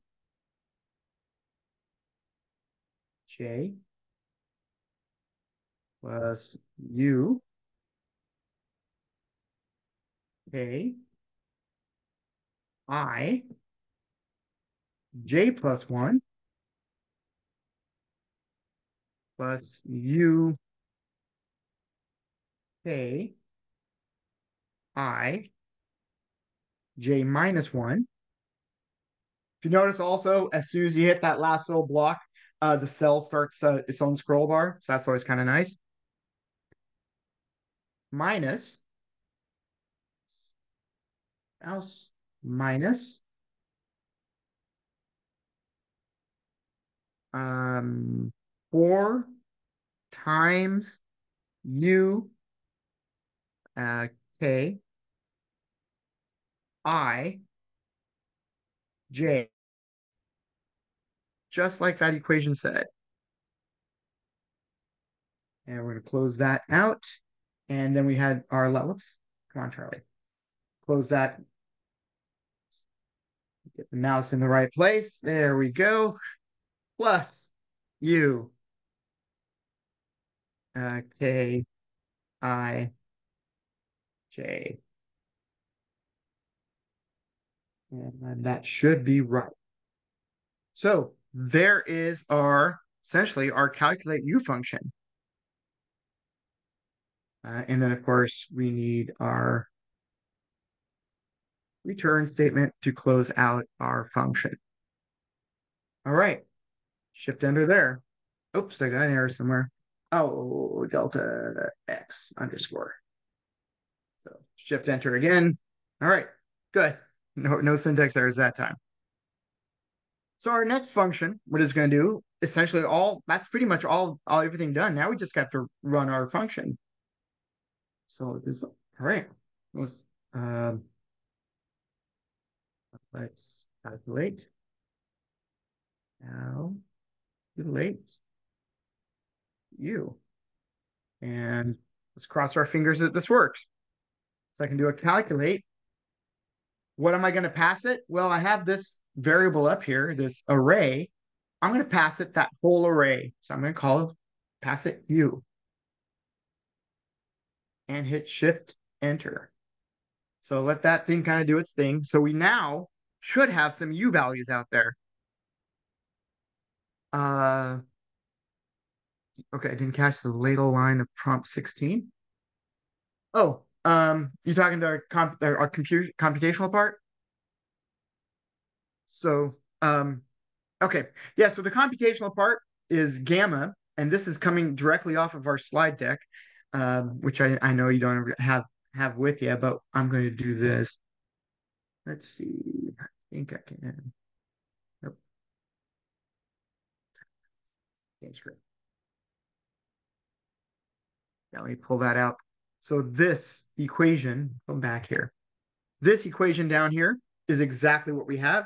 J plus U K I J plus 1 plus U K I J minus 1. If you notice also, as soon as you hit that last little block, the cell starts its own scroll bar. So that's always kind of nice. Minus mouse minus 4 times U K I J, just like that equation said. And we're going to close that out. And then we had our, whoops, come on, Charlie. Close that. Get the mouse in the right place. There we go. Plus U K I J. And that should be right. So there is essentially our calculate U function. And then, of course, we need our return statement to close out our function. All right. Shift enter there. Oops, I got an error somewhere. Oh, delta X underscore. So shift enter again. All right, good. No syntax errors that time. So our next function, what it's going to do, essentially that's pretty much everything done. Now we just have to run our function. So this, all right, let's calculate. Now calculate U. And let's cross our fingers that this works. So I can do a calculate. What am I going to pass it? Well, I have this variable up here, this array. I'm going to pass it that whole array. So I'm going to call it, pass it U. And hit Shift Enter. So let that thing kind of do its thing. So we now should have some U values out there. Okay, I didn't catch the ladle line of prompt 16. Oh, you're talking the our computational part? So, okay. Yeah, so the computational part is gamma, and this is coming directly off of our slide deck, which I know you don't have with you, but I'm going to do this. Let's see. I think I can. Nope. Thanks, great. Now let me pull that out. So this equation, come back here. This equation down here is exactly what we have.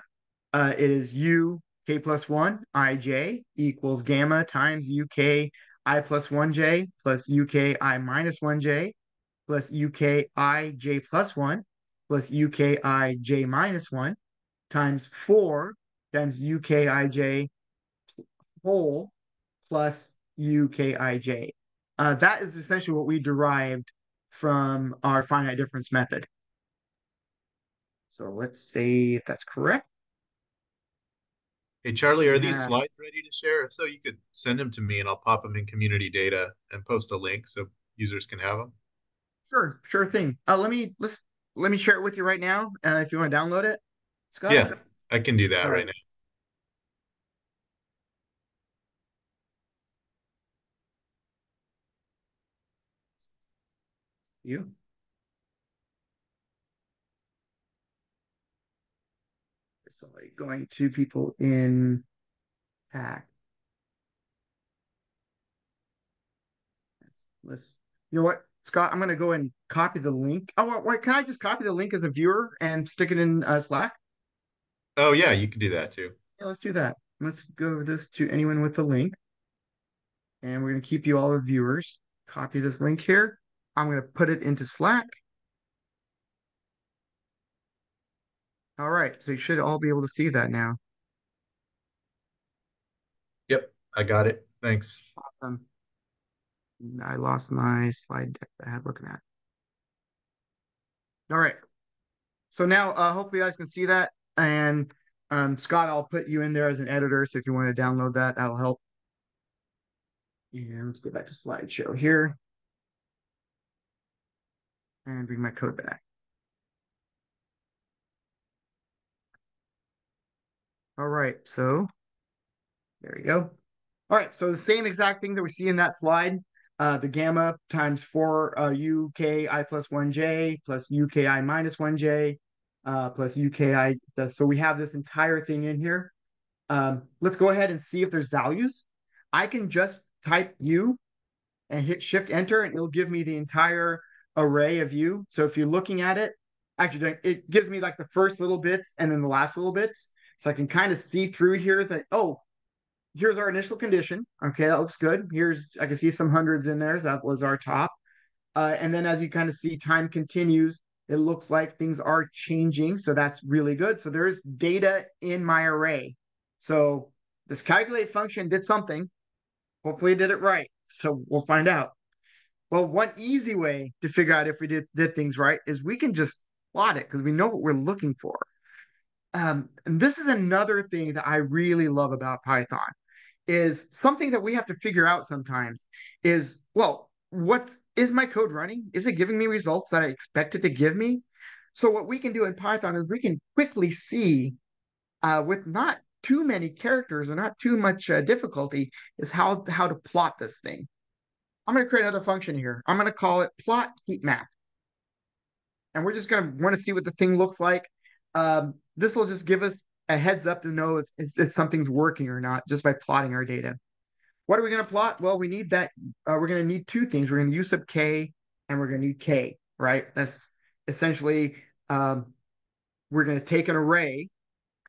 It is U k plus 1 ij equals gamma times UK I plus 1j plus UK I minus 1j plus UK I j plus 1 plus UK I j minus 1 times 4 times UK I j whole plus UKIJ. That is essentially what we derived from our finite difference method. So let's say if that's correct. Hey, Charlie, are these Yeah, slides ready to share? If so, you could send them to me and I'll pop them in community data and post a link so users can have them. sure thing. Let me share it with you right now. If you want to download it, Scott. Yeah, I can do that All right right. now. You. So like going to people in TACC. Let's, you know what, Scott, I'm going to go and copy the link. Oh, wait, can I just copy the link as a viewer and stick it in Slack? Oh, yeah, you can do that too. Yeah, let's do that. Let's go over this to anyone with the link. And we're going to keep you all the viewers. Copy this link here. I'm going to put it into Slack. All right, so you should all be able to see that now. Yep, I got it. Thanks. Awesome. I lost my slide deck that I had looking at. All right. So now hopefully you guys can see that. And Scott, I'll put you in there as an editor. So if you want to download that, that'll help. And let's go back to slideshow here. And bring my code back. All right, so there you go. All right, so the same exact thing that we see in that slide, the gamma times 4 UKI plus 1j plus UKI minus 1j plus UKI. So we have this entire thing in here. Let's go ahead and see if there's values. I can just type U and hit Shift Enter, and it'll give me the entire array of U. So if you're looking at it, actually, it gives me like the first little bits and then the last little bits. So I can kind of see through here that, oh, here's our initial condition. Okay, that looks good. I can see some hundreds in there. So that was our top. And then as you kind of see, time continues. It looks like things are changing. So that's really good. So there's data in my array. So this calculate function did something. Hopefully it did it right. So we'll find out. Well, one easy way to figure out if we did things right is we can just plot it because we know what we're looking for. And this is another thing that I really love about Python is something that we have to figure out sometimes is, well, what is my code running? Is it giving me results that I expect it to give me? So what we can do in Python is we can quickly see with not too many characters or not too much difficulty is how to plot this thing. I'm going to create another function here. I'm going to call it plot heat map. And we're just going to want to see what the thing looks like. This will just give us a heads up to know if something's working or not just by plotting our data. What are we going to plot? Well, we need that. We're going to need two things. We're going to use sub k and we're going to need k, right? That's essentially, we're going to take an array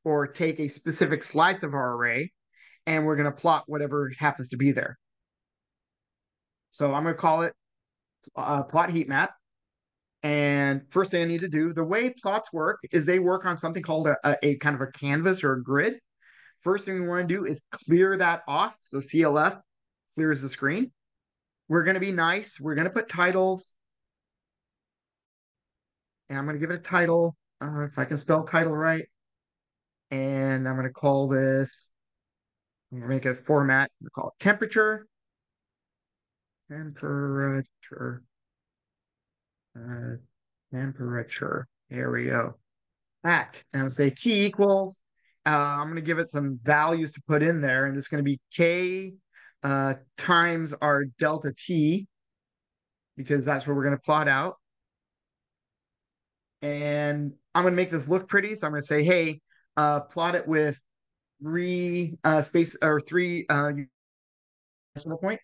or take a specific slice of our array and we're going to plot whatever happens to be there. So I'm going to call it plot heat map. And first thing I need to do, the way plots work is they work on something called a kind of a canvas or a grid. First thing we want to do is clear that off. So CLF clears the screen. We're going to be nice. We're going to put titles. And I'm going to give it a title, if I can spell title right. And I'm going to call this, I'm going to make a format. We call it temperature. Temperature. Uh, temperature. There we go. That. And I'm going to say T equals. I'm going to give it some values to put in there. And it's going to be K times our delta T, because that's what we're going to plot out. And I'm going to make this look pretty. So I'm going to say, hey, plot it with three decimal point.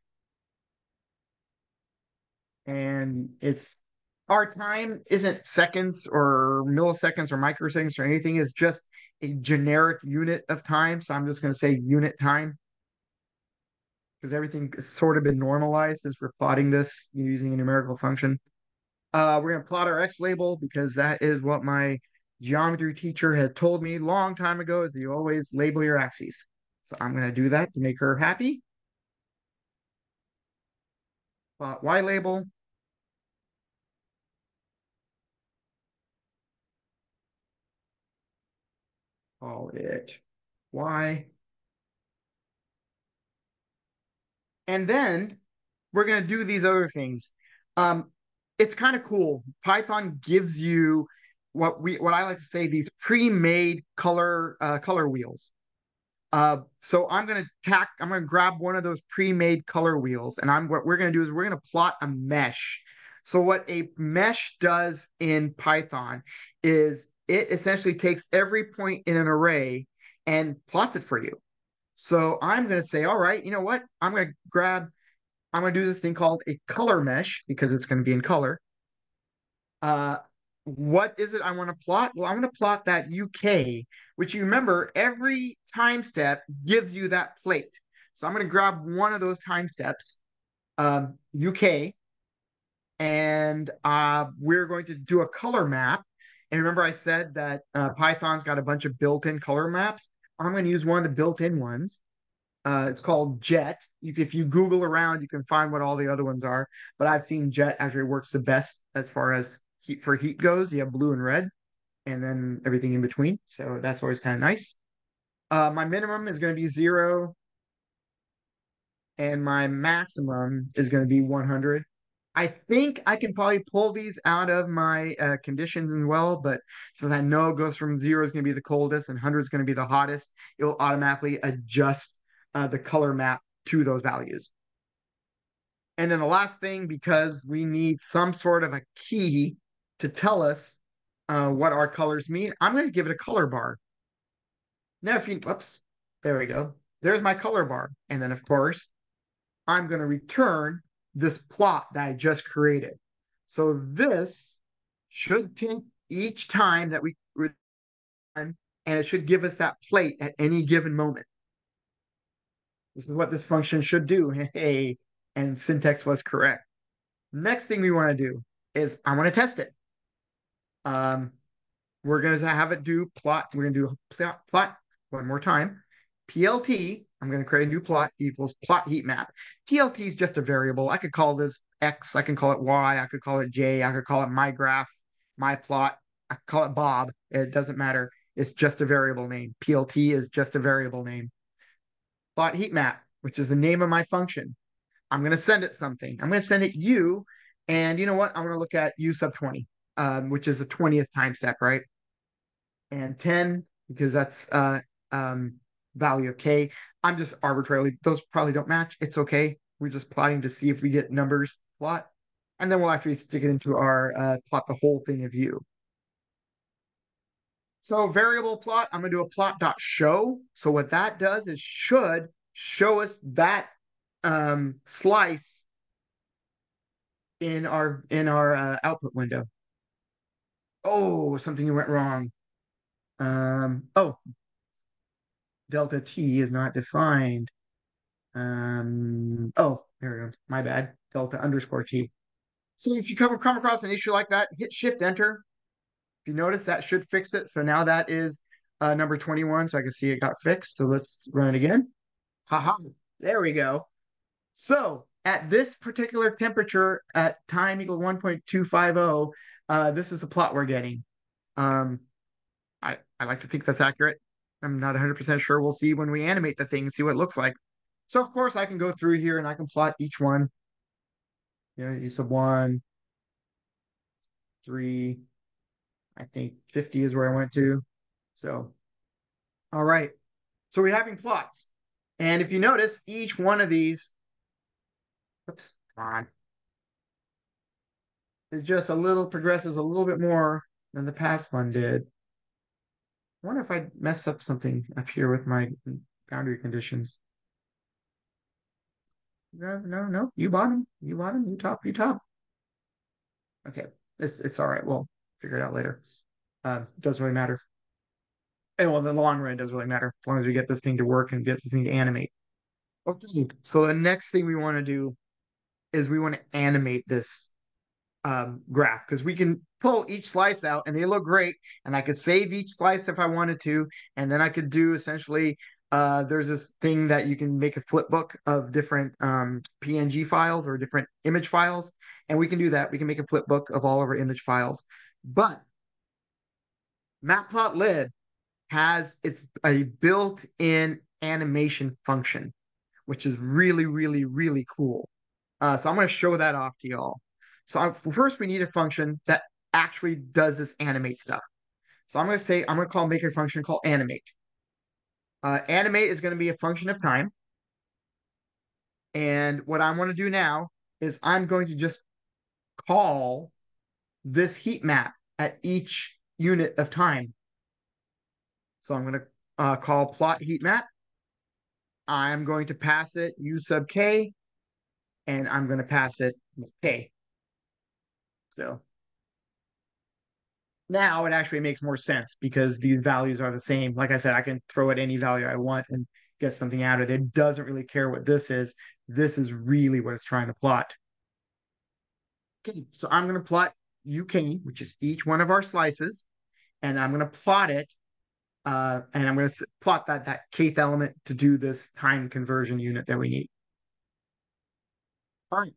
And it's our time isn't seconds or milliseconds or microseconds or anything. It's just a generic unit of time. So I'm just going to say unit time, because everything has sort of been normalized as we're plotting this using a numerical function. We're going to plot our X label, because that is what my geometry teacher had told me a long time ago, is that you always label your axes. So I'm going to do that to make her happy. Plot Y label. Call it Y. And then we're going to do these other things. It's kind of cool. Python gives you what I like to say, these pre-made color wheels. So I'm going to grab one of those pre-made color wheels, and what we're going to do is we're going to plot a mesh. So what a mesh does in Python is it essentially takes every point in an array and plots it for you. So I'm going to say, all right, you know what? I'm going to do this thing called a color mesh, because it's going to be in color. What is it I want to plot? Well, I'm going to plot that UK, which you remember every time step gives you that plate. So I'm going to grab one of those time steps, UK, and we're going to do a color map. And remember I said that Python's got a bunch of built-in color maps. I'm going to use one of the built-in ones. It's called Jet. If you Google around, you can find what all the other ones are. But I've seen Jet actually works the best as far as heat goes. You have blue and red, and then everything in between. So that's always kind of nice. My minimum is going to be 0, and my maximum is going to be 100. I think I can probably pull these out of my conditions as well, but since I know it goes from 0 is going to be the coldest and 100 is going to be the hottest, it will automatically adjust the color map to those values. And then the last thing, because we need some sort of a key to tell us what our colors mean, I'm going to give it a color bar. Now, whoops, there we go. There's my color bar. And then, of course, I'm going to return this plot that I just created. So this should take each time that we and it should give us that plate at any given moment. This is what this function should do. Hey, and syntax was correct. Next thing we want to do is I want to test it. We're going to have it do plot. We're going to do plot one more time. PLT, I'm going to create a new plot, equals plot heat map. PLT is just a variable. I could call this X, I can call it Y, I could call it J, I could call it my graph, my plot, I could call it Bob. It doesn't matter. It's just a variable name. PLT is just a variable name. Plot heat map, which is the name of my function. I'm going to send it something. I'm going to send it U, and you know what? I'm going to look at U sub 20, which is the 20th time step, right? And 10, because that's value of K. I'm just arbitrarily, those probably don't match. It's okay. We're just plotting to see if we get numbers plot. And then we'll actually stick it into our plot the whole thing of U. So variable plot, I'm going to do a plot.show. So what that does is should show us that slice in our output window. Oh, something went wrong. Oh, delta T is not defined. Oh, there we go. My bad. delta underscore t. So if you come across an issue like that, hit Shift Enter. If you notice, that should fix it. So now that is number 21, so I can see it got fixed. So let's run it again. Haha, there we go. So at this particular temperature at time equal 1.250, this is the plot we're getting. I like to think that's accurate. I'm not 100% sure. We'll see when we animate the thing and see what it looks like. So of course I can go through here and I can plot each one. You know, E sub 1, 3, I think 50 is where I went to. So, all right. So we're having plots. And if you notice, each one of these, oops, come on, is just progresses a little bit more than the past one did. I wonder if I messed up something up here with my boundary conditions. No, you bottom, you top, you top. Okay, it's all right. We'll figure it out later. Doesn't really matter. And well, in the long run, it doesn't really matter as long as we get this thing to work and get this thing to animate. Okay, so the next thing we want to do is we want to animate this graph because we can pull each slice out and they look great. And I could save each slice if I wanted to. And then I could do essentially, there's this thing that you can make a flip book of different PNG files or different image files. And we can do that. We can make a flip book of all of our image files. But Matplotlib has a built-in animation function, which is really, really, really cool. So I'm going to show that off to y'all. So first we need a function that actually does this animate stuff. So I'm going to make a function called animate. Animate is going to be a function of time. And what I want to do now is I'm going to just call this heat map at each unit of time. So I'm going to call plot heat map. I'm going to pass it u sub k, and I'm going to pass it k. So now it actually makes more sense because these values are the same. Like I said, I can throw at any value I want and get something out of it. It doesn't really care what this is. This is really what it's trying to plot. Okay, so I'm going to plot UK, which is each one of our slices, and I'm going to plot it, and I'm going to plot that kth element to do this time conversion unit that we need. All right.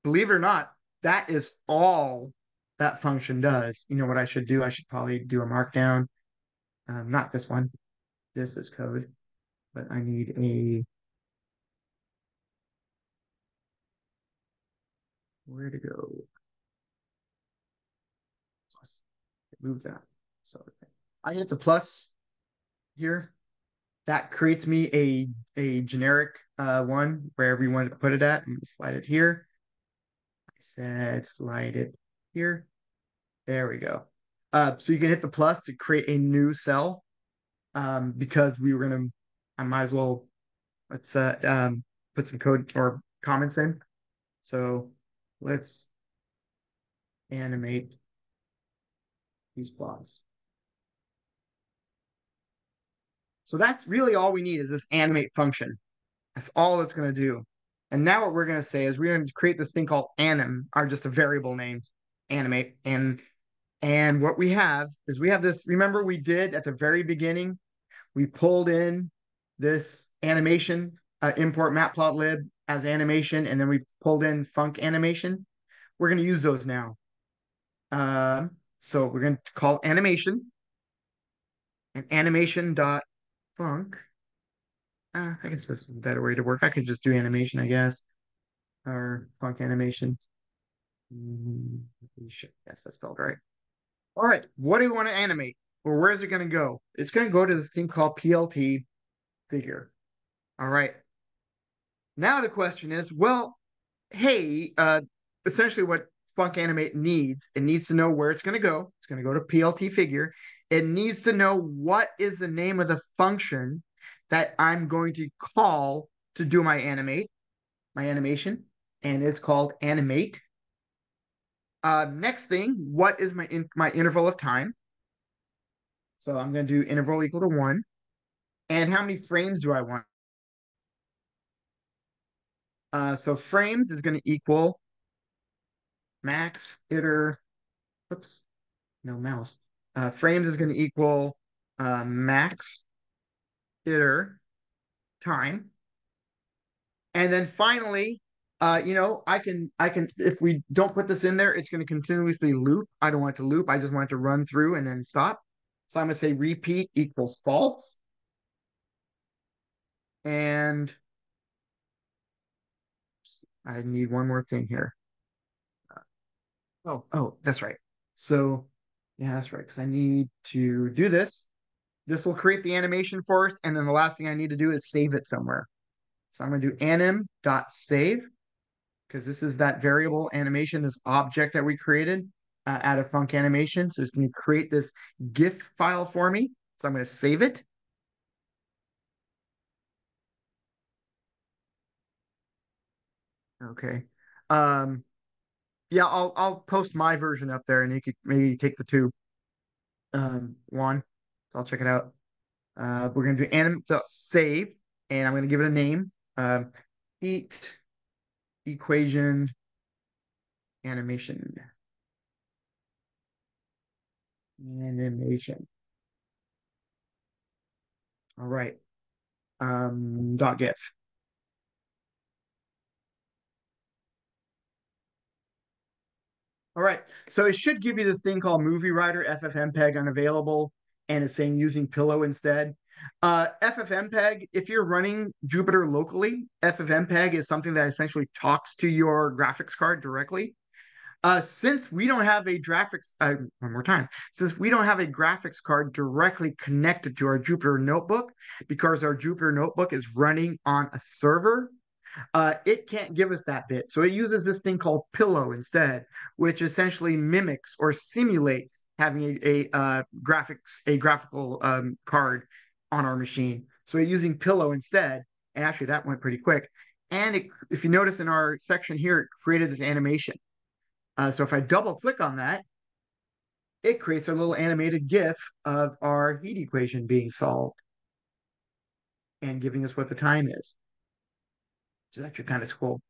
Believe it or not, that is all that function does. You know what I should do? I should probably do a markdown. Not this one. This is code, but I need where to go? Plus. Move that. So I hit the plus here. That creates me a generic one wherever you want to put it at. I'm going to slide it here. I said slide it here. There we go. So you can hit the plus to create a new cell because I might as well, let's put some code or comments in. So let's animate these plots. So that's really all we need is this animate function. That's all it's going to do. And now what we're going to say is we're going to create this thing called anim, or just a variable name, animate. And what we have is we have this, remember we did at the very beginning, we pulled in this animation, import matplotlib as animation, and then we pulled in func animation. We're going to use those now. So we're going to call animation and animation.func. I guess this is a better way to work. I could just do animation, I guess, or func animation. Yes, that's spelled right. All right, what do we want to animate? Or where is it going to go? It's going to go to this thing called PLT figure. All right. Now the question is, well, hey, essentially what func animate needs, it needs to know where it's going to go. It's going to go to PLT figure. It needs to know what is the name of the function that I'm going to call to do my animation, and it's called animate. Next thing, what is my interval of time? So I'm going to do interval equal to 1. And how many frames do I want? So frames is going to equal max iter, oops, no mouse. Frames is going to equal max iter time. And then finally, I can, if we don't put this in there, it's going to continuously loop. I don't want it to loop. I just want it to run through and then stop. So I'm going to say repeat equals false. And I need one more thing here. Oh, that's right. So, yeah, that's right. Because I need to do this. This will create the animation for us. And then the last thing I need to do is save it somewhere. So I'm going to do anim.save because this is that variable animation, this object that we created out of Func animation. So it's going to create this GIF file for me. So I'm going to save it. Okay. Yeah, I'll post my version up there and you could maybe take the two one. So I'll check it out. We're going to do anim.save and I'm going to give it a name. Heat equation animation. Animation. All right. .gif. All right. So it should give you this thing called Movie Writer FFmpeg unavailable, and it's saying using Pillow instead. FFmpeg, if you're running Jupyter locally, FFmpeg is something that essentially talks to your graphics card directly. Since we don't have a one more time, since we don't have a graphics card directly connected to our Jupyter notebook, because our Jupyter notebook is running on a server, it can't give us that bit. So it uses this thing called Pillow instead, which essentially mimics or simulates having a graphical card on our machine. So we're using Pillow instead. And actually, that went pretty quick. And if you notice in our section here, it created this animation. So if I double click on that, it creates a little animated GIF of our heat equation being solved and giving us what the time is, which is actually kind of cool.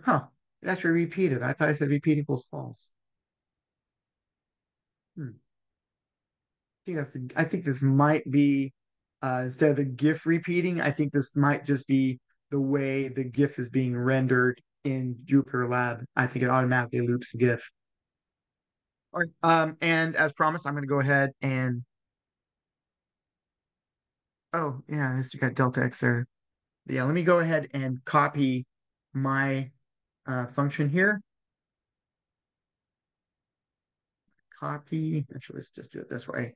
Huh, it actually repeated. I thought I said repeat equals false. I think this might be, instead of the GIF repeating, I think this might just be the way the GIF is being rendered in Jupyter Lab. I think it automatically loops the GIF. All right. And as promised, I'm going to go ahead and, oh, yeah, you got delta X there. Yeah, let me go ahead and copy my function here. Copy, actually, let's just do it this way.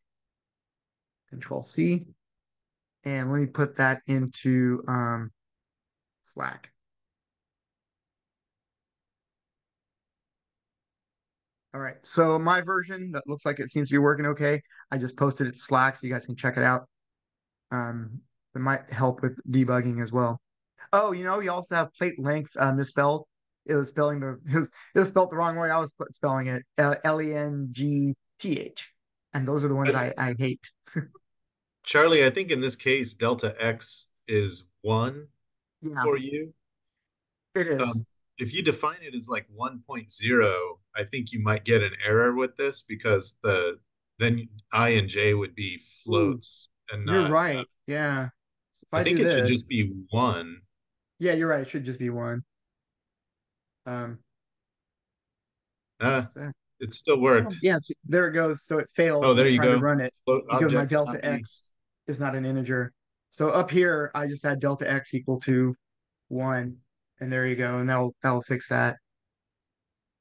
Control C. And let me put that into Slack. All right, so my version, that looks like it seems to be working okay. I just posted it to Slack so you guys can check it out. It might help with debugging as well. Oh, you also have plate length misspelled. It was spelling it was spelled the wrong way. I was spelling it Length, and those are the ones I hate. Charlie, I think in this case, delta X is 1 Yeah, for you. it is. If you define it as like 1.0, I think you might get an error with this because then I and J would be floats and You're not. right. Yeah. So if I I do think it should this, just be 1. yeah, you're right. It should just be one. Um, It still worked. yeah, so there it goes. So it failed Oh, when there I you tried to go. run it Float because my object delta cannot be. X is not an integer. So up here, I just had delta X equal to 1, and there you go, and that'll fix that.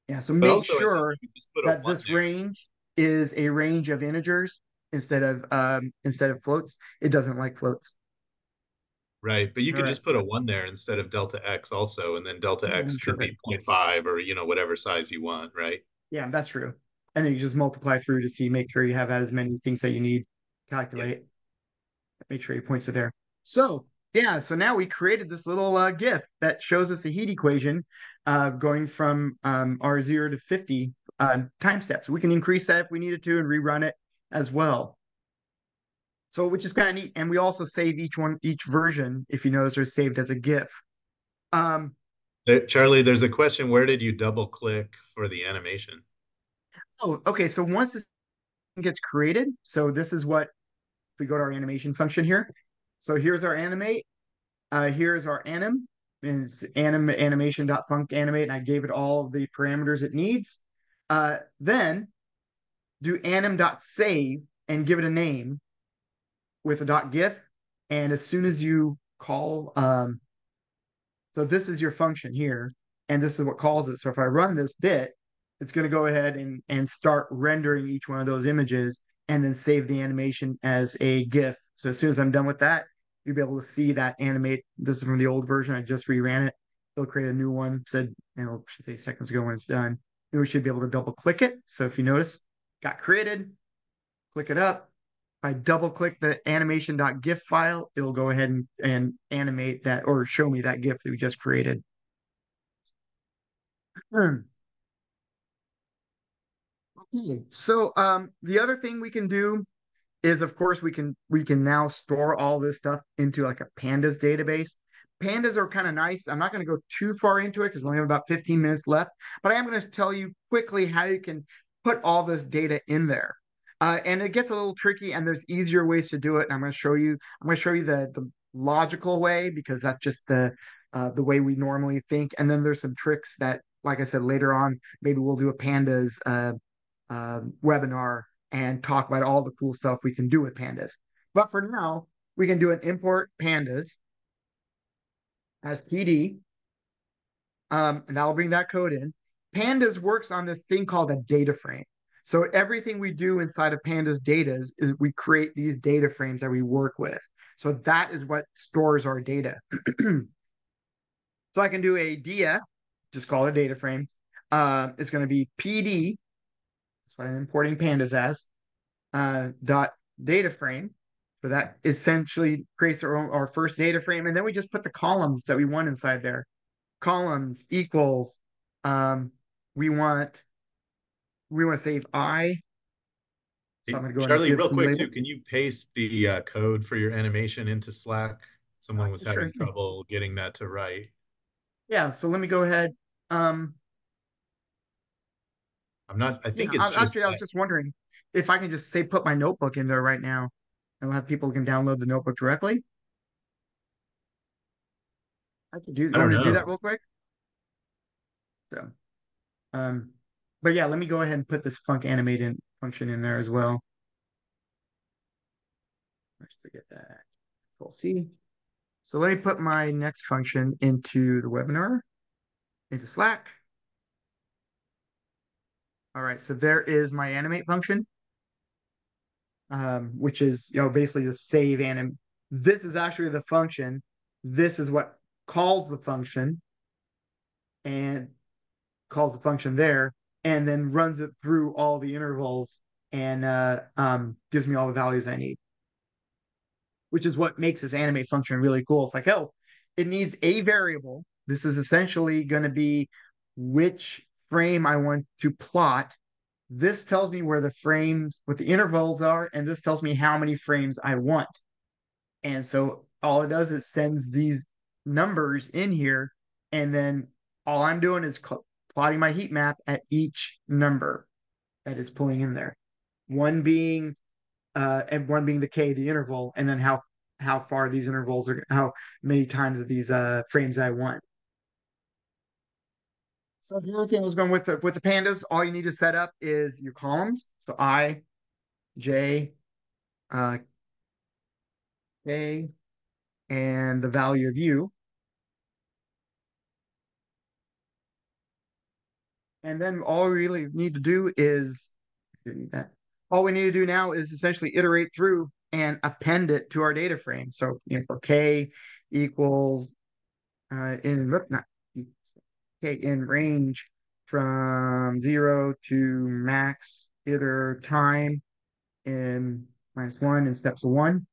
Yeah, so But make also, I think sure you could just put a that 1 this there. range is a range of integers instead of floats. It doesn't like floats. Right, but you All could right. just put a 1 there instead of delta X also, and then delta Yeah, X sure. could be 0.5 or whatever size you want, right? Yeah, that's true. And then you just multiply through to see, make sure you have as many things that you need. Yeah. Calculate. Make sure your points are there. So yeah, so now we created this little GIF that shows us the heat equation going from R0 to 50 time steps. We can increase that if we needed to and rerun it as well. So which is kind of neat. And we also save each version, if you notice, are saved as a GIF. Charlie, there's a question. Where did you double click for the animation? Oh, okay. So once this gets created, so this is what, if we go to our animation function here. So here's our animate. Here's our anim, and it's animation.func animate, and I gave it all the parameters it needs. Then do anim.save and give it a name with a .gif. And as soon as you call, so this is your function here, and this is what calls it. So if I run this bit, it's going to go ahead and start rendering each one of those images and then save the animation as a GIF. So as soon as I'm done with that, you'll be able to see that animate. This is from the old version. I just reran it. It'll create a new one. Said, should say seconds ago when it's done. And we should be able to double click it. So if you notice, got created, click it up. If I double click the animation.gif file, it'll go ahead and animate that or show me that GIF that we just created. Okay, so the other thing we can do is, of course, we can now store all this stuff into like a Pandas database. Pandas are kind of nice. I'm not going to go too far into it because we only have about 15 minutes left, but I am going to tell you quickly how you can put all this data in there. And it gets a little tricky, and there's easier ways to do it. And I'm going to show you. I'm going to show you the logical way because that's just the way we normally think. And then there's some tricks that, like I said, later on, maybe we'll do a Pandas webinar and talk about all the cool stuff we can do with pandas. But for now, we can do an import pandas as PD, and that'll bring that code in. Pandas works on this thing called a data frame. So everything we do inside of Pandas data is we create these data frames that we work with. So that is what stores our data. So I can do a dia, just call it a data frame. It's going to be PD. That's what I'm importing pandas as. Dot data frame. So that essentially creates our first data frame. And then we just put the columns that we want inside there. Columns equals, we want to save I. So I'm going to go and Charlie, give real some quick too, labels. can you paste the code for your animation into Slack? Someone was Sure. having trouble getting that to write. Yeah, so let me go ahead. I think it's just Actually, I was that. just wondering if I can just say put my notebook in there right now and we'll have people who can download the notebook directly. I could do, I you don't want me to do that know. real quick? So, um, but yeah, let me go ahead and put this func animate in function in there as well. Let's forget that. Control C. So let me put my next function into the webinar, into Slack. All right, so there is my animate function, which is basically the save anim. This is actually the function. This is what calls the function and calls the function there, and then runs it through all the intervals and gives me all the values I need, which is what makes this animate function really cool. It's like, oh, it needs a variable. This is essentially going to be which frame I want to plot. This tells me where the frames, what the intervals are, and this tells me how many frames I want. And so all it does is sends these numbers in here, and then all I'm doing is plotting my heat map at each number that it's pulling in there. One being and one being the K, the interval, and then how far these intervals are, how many times of these frames I want. So the other thing I was going with the pandas, all you need to set up is your columns. So I, J, K, and the value of U. And then all we really need to do is all we need to do now is essentially iterate through and append it to our data frame. So for K equals not K in range from 0 to max iter time in -1 in steps of 1.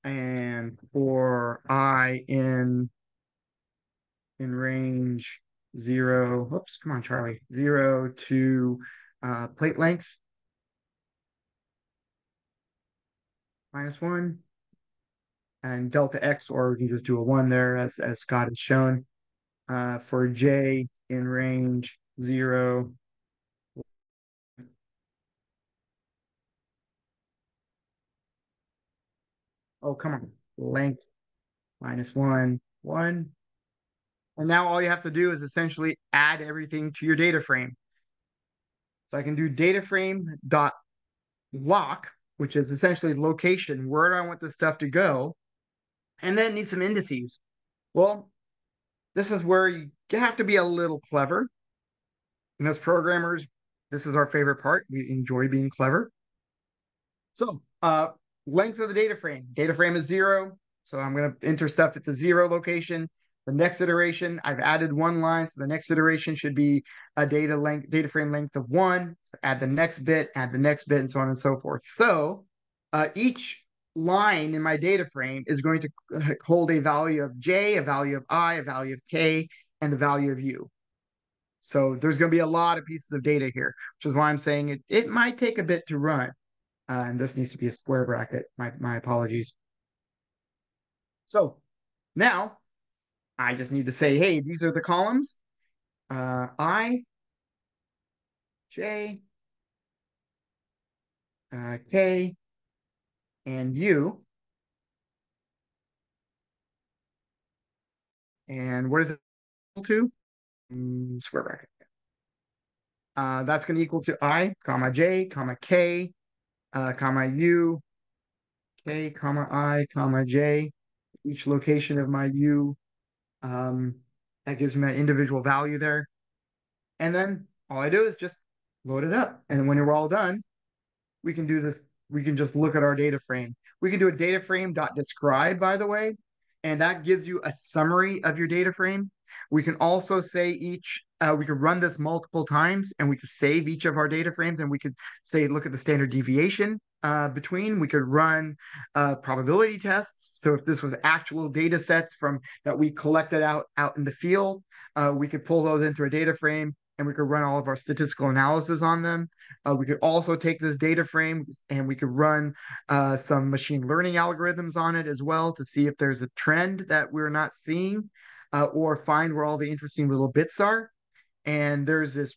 And for I in range 0, whoops, come on, Charlie, 0 to plate length -1. and delta x, or we can just do a 1 there as Scott has shown. For j in range 0. Oh, come on. Length minus 1, 1. And now all you have to do is essentially add everything to your data frame. So I can do data frame dot lock, which is essentially location. Where do I want this stuff to go? And then need some indices. Well, this is where you have to be a little clever. And as programmers, this is our favorite part. We enjoy being clever. So length of the data frame. Data frame is 0. So I'm going to enter stuff at the 0 location. The next iteration, I've added 1 line. So the next iteration should be a data frame length of 1. So add the next bit, and so on and so forth. So each line in my data frame is going to hold a value of j, a value of I, a value of k, and a value of u. So there's going to be a lot of pieces of data here, which is why I'm saying it might take a bit to run. And this needs to be a square bracket. My apologies. So now I just need to say, hey, these are the columns. I, J, K, and U. And what is it equal to? Square bracket. That's going to equal to I, comma J, comma K, comma U, K, comma I, comma J. Each location of my U. That gives me an individual value there. And then all I do is just load it up. And when we're all done, we can do this. We can just look at our data frame. We can do a data frame.describe, by the way, and that gives you a summary of your data frame. We can also say we could run this multiple times, and we could save each of our data frames, and we could say, look at the standard deviation between. We could run probability tests. So if this was actual data sets that we collected out in the field, we could pull those into a data frame, and we could run all of our statistical analysis on them. We could also take this data frame and we could run some machine learning algorithms on it as well to see if there's a trend that we're not seeing, or find where all the interesting little bits are. And there's this,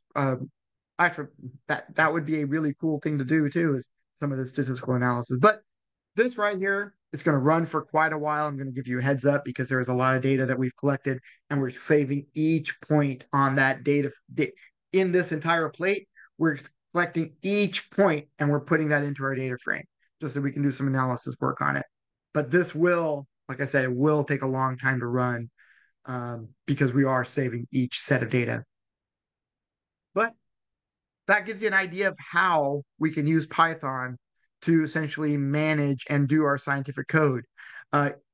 actually, that would be a really cool thing to do too, is some of the statistical analysis. But this right here, it's going to run for quite a while. I'm going to give you a heads up because there's a lot of data that we've collected, and we're saving each point on that data. In this entire plate, we're collecting each point and we're putting that into our data frame just so we can do some analysis work on it. But this will, like I said, it will take a long time to run because we are saving each set of data. But that gives you an idea of how we can use Python to essentially manage and do our scientific code.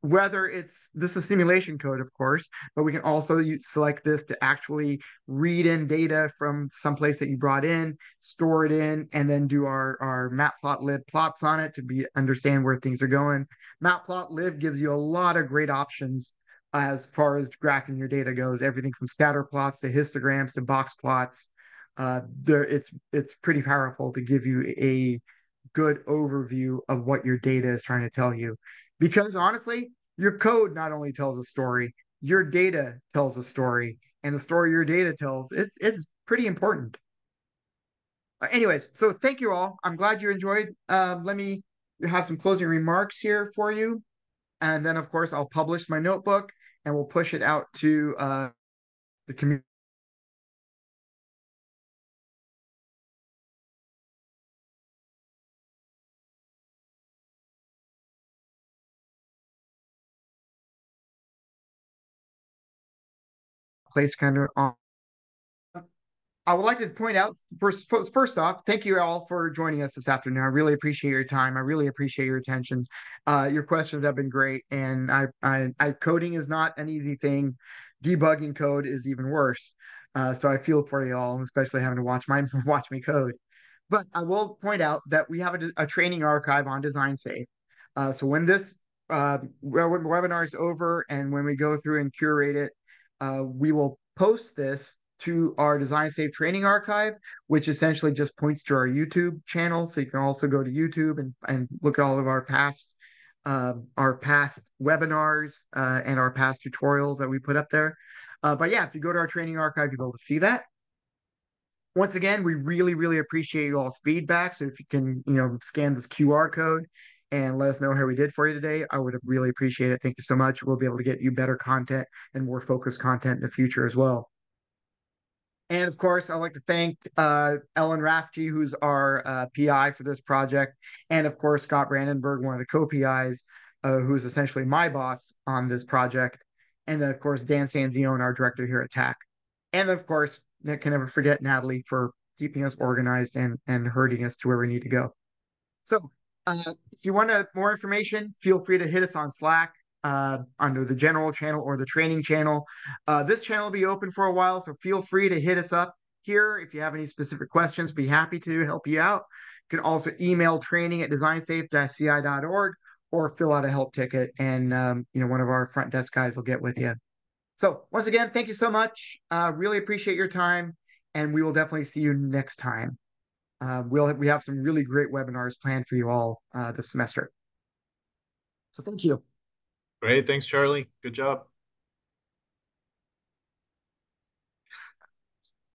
Whether this is simulation code, of course, but we can also select this to actually read in data from someplace that you brought in, store it in, and then do our Matplotlib plots on it to understand where things are going. Matplotlib gives you a lot of great options as far as graphing your data goes, everything from scatter plots to histograms to box plots. It's pretty powerful to give you a good overview of what your data is trying to tell you. Because honestly, your code not only tells a story, your data tells a story, and the story your data tells is pretty important. Anyways, so thank you all. I'm glad you enjoyed. Let me have some closing remarks here for you. And then, of course, I'll publish my notebook and we'll push it out to the community. Place kind of on. I would like to point out first off, thank you all for joining us this afternoon. I really appreciate your time. I really appreciate your attention. Your questions have been great, and coding is not an easy thing. Debugging code is even worse. So I feel for you all, especially having to watch me code. But I will point out that we have a training archive on DesignSafe. So when this webinar is over and when we go through and curate it, we will post this to our DesignSafe training archive, which essentially just points to our YouTube channel. So you can also go to YouTube and look at all of our past our past webinars and our past tutorials that we put up there. But yeah, if you go to our training archive, you'll be able to see that. Once again, we really, really appreciate you all's feedback. So if you can, scan this QR code and let us know how we did for you today, I would really appreciate it. Thank you so much. We'll be able to get you better content and more focused content in the future as well. And of course, I'd like to thank Ellen Rafferty, who's our PI for this project. And of course, Scott Brandenburg, one of the co-PIs, who's essentially my boss on this project. And then, of course, Dan Sanzione, our director here at TACC. And of course, I can never forget Natalie for keeping us organized and herding us to where we need to go. So if you want more information, feel free to hit us on Slack under the general channel or the training channel. This channel will be open for a while, so feel free to hit us up here if you have any specific questions. Be happy to help you out. You can also email training@designsafe-ci.org or fill out a help ticket, and one of our front desk guys will get with you. So once again, thank you so much. Really appreciate your time, and we will definitely see you next time. We have some really great webinars planned for you all this semester. So thank you. Great. Thanks, Charlie. Good job.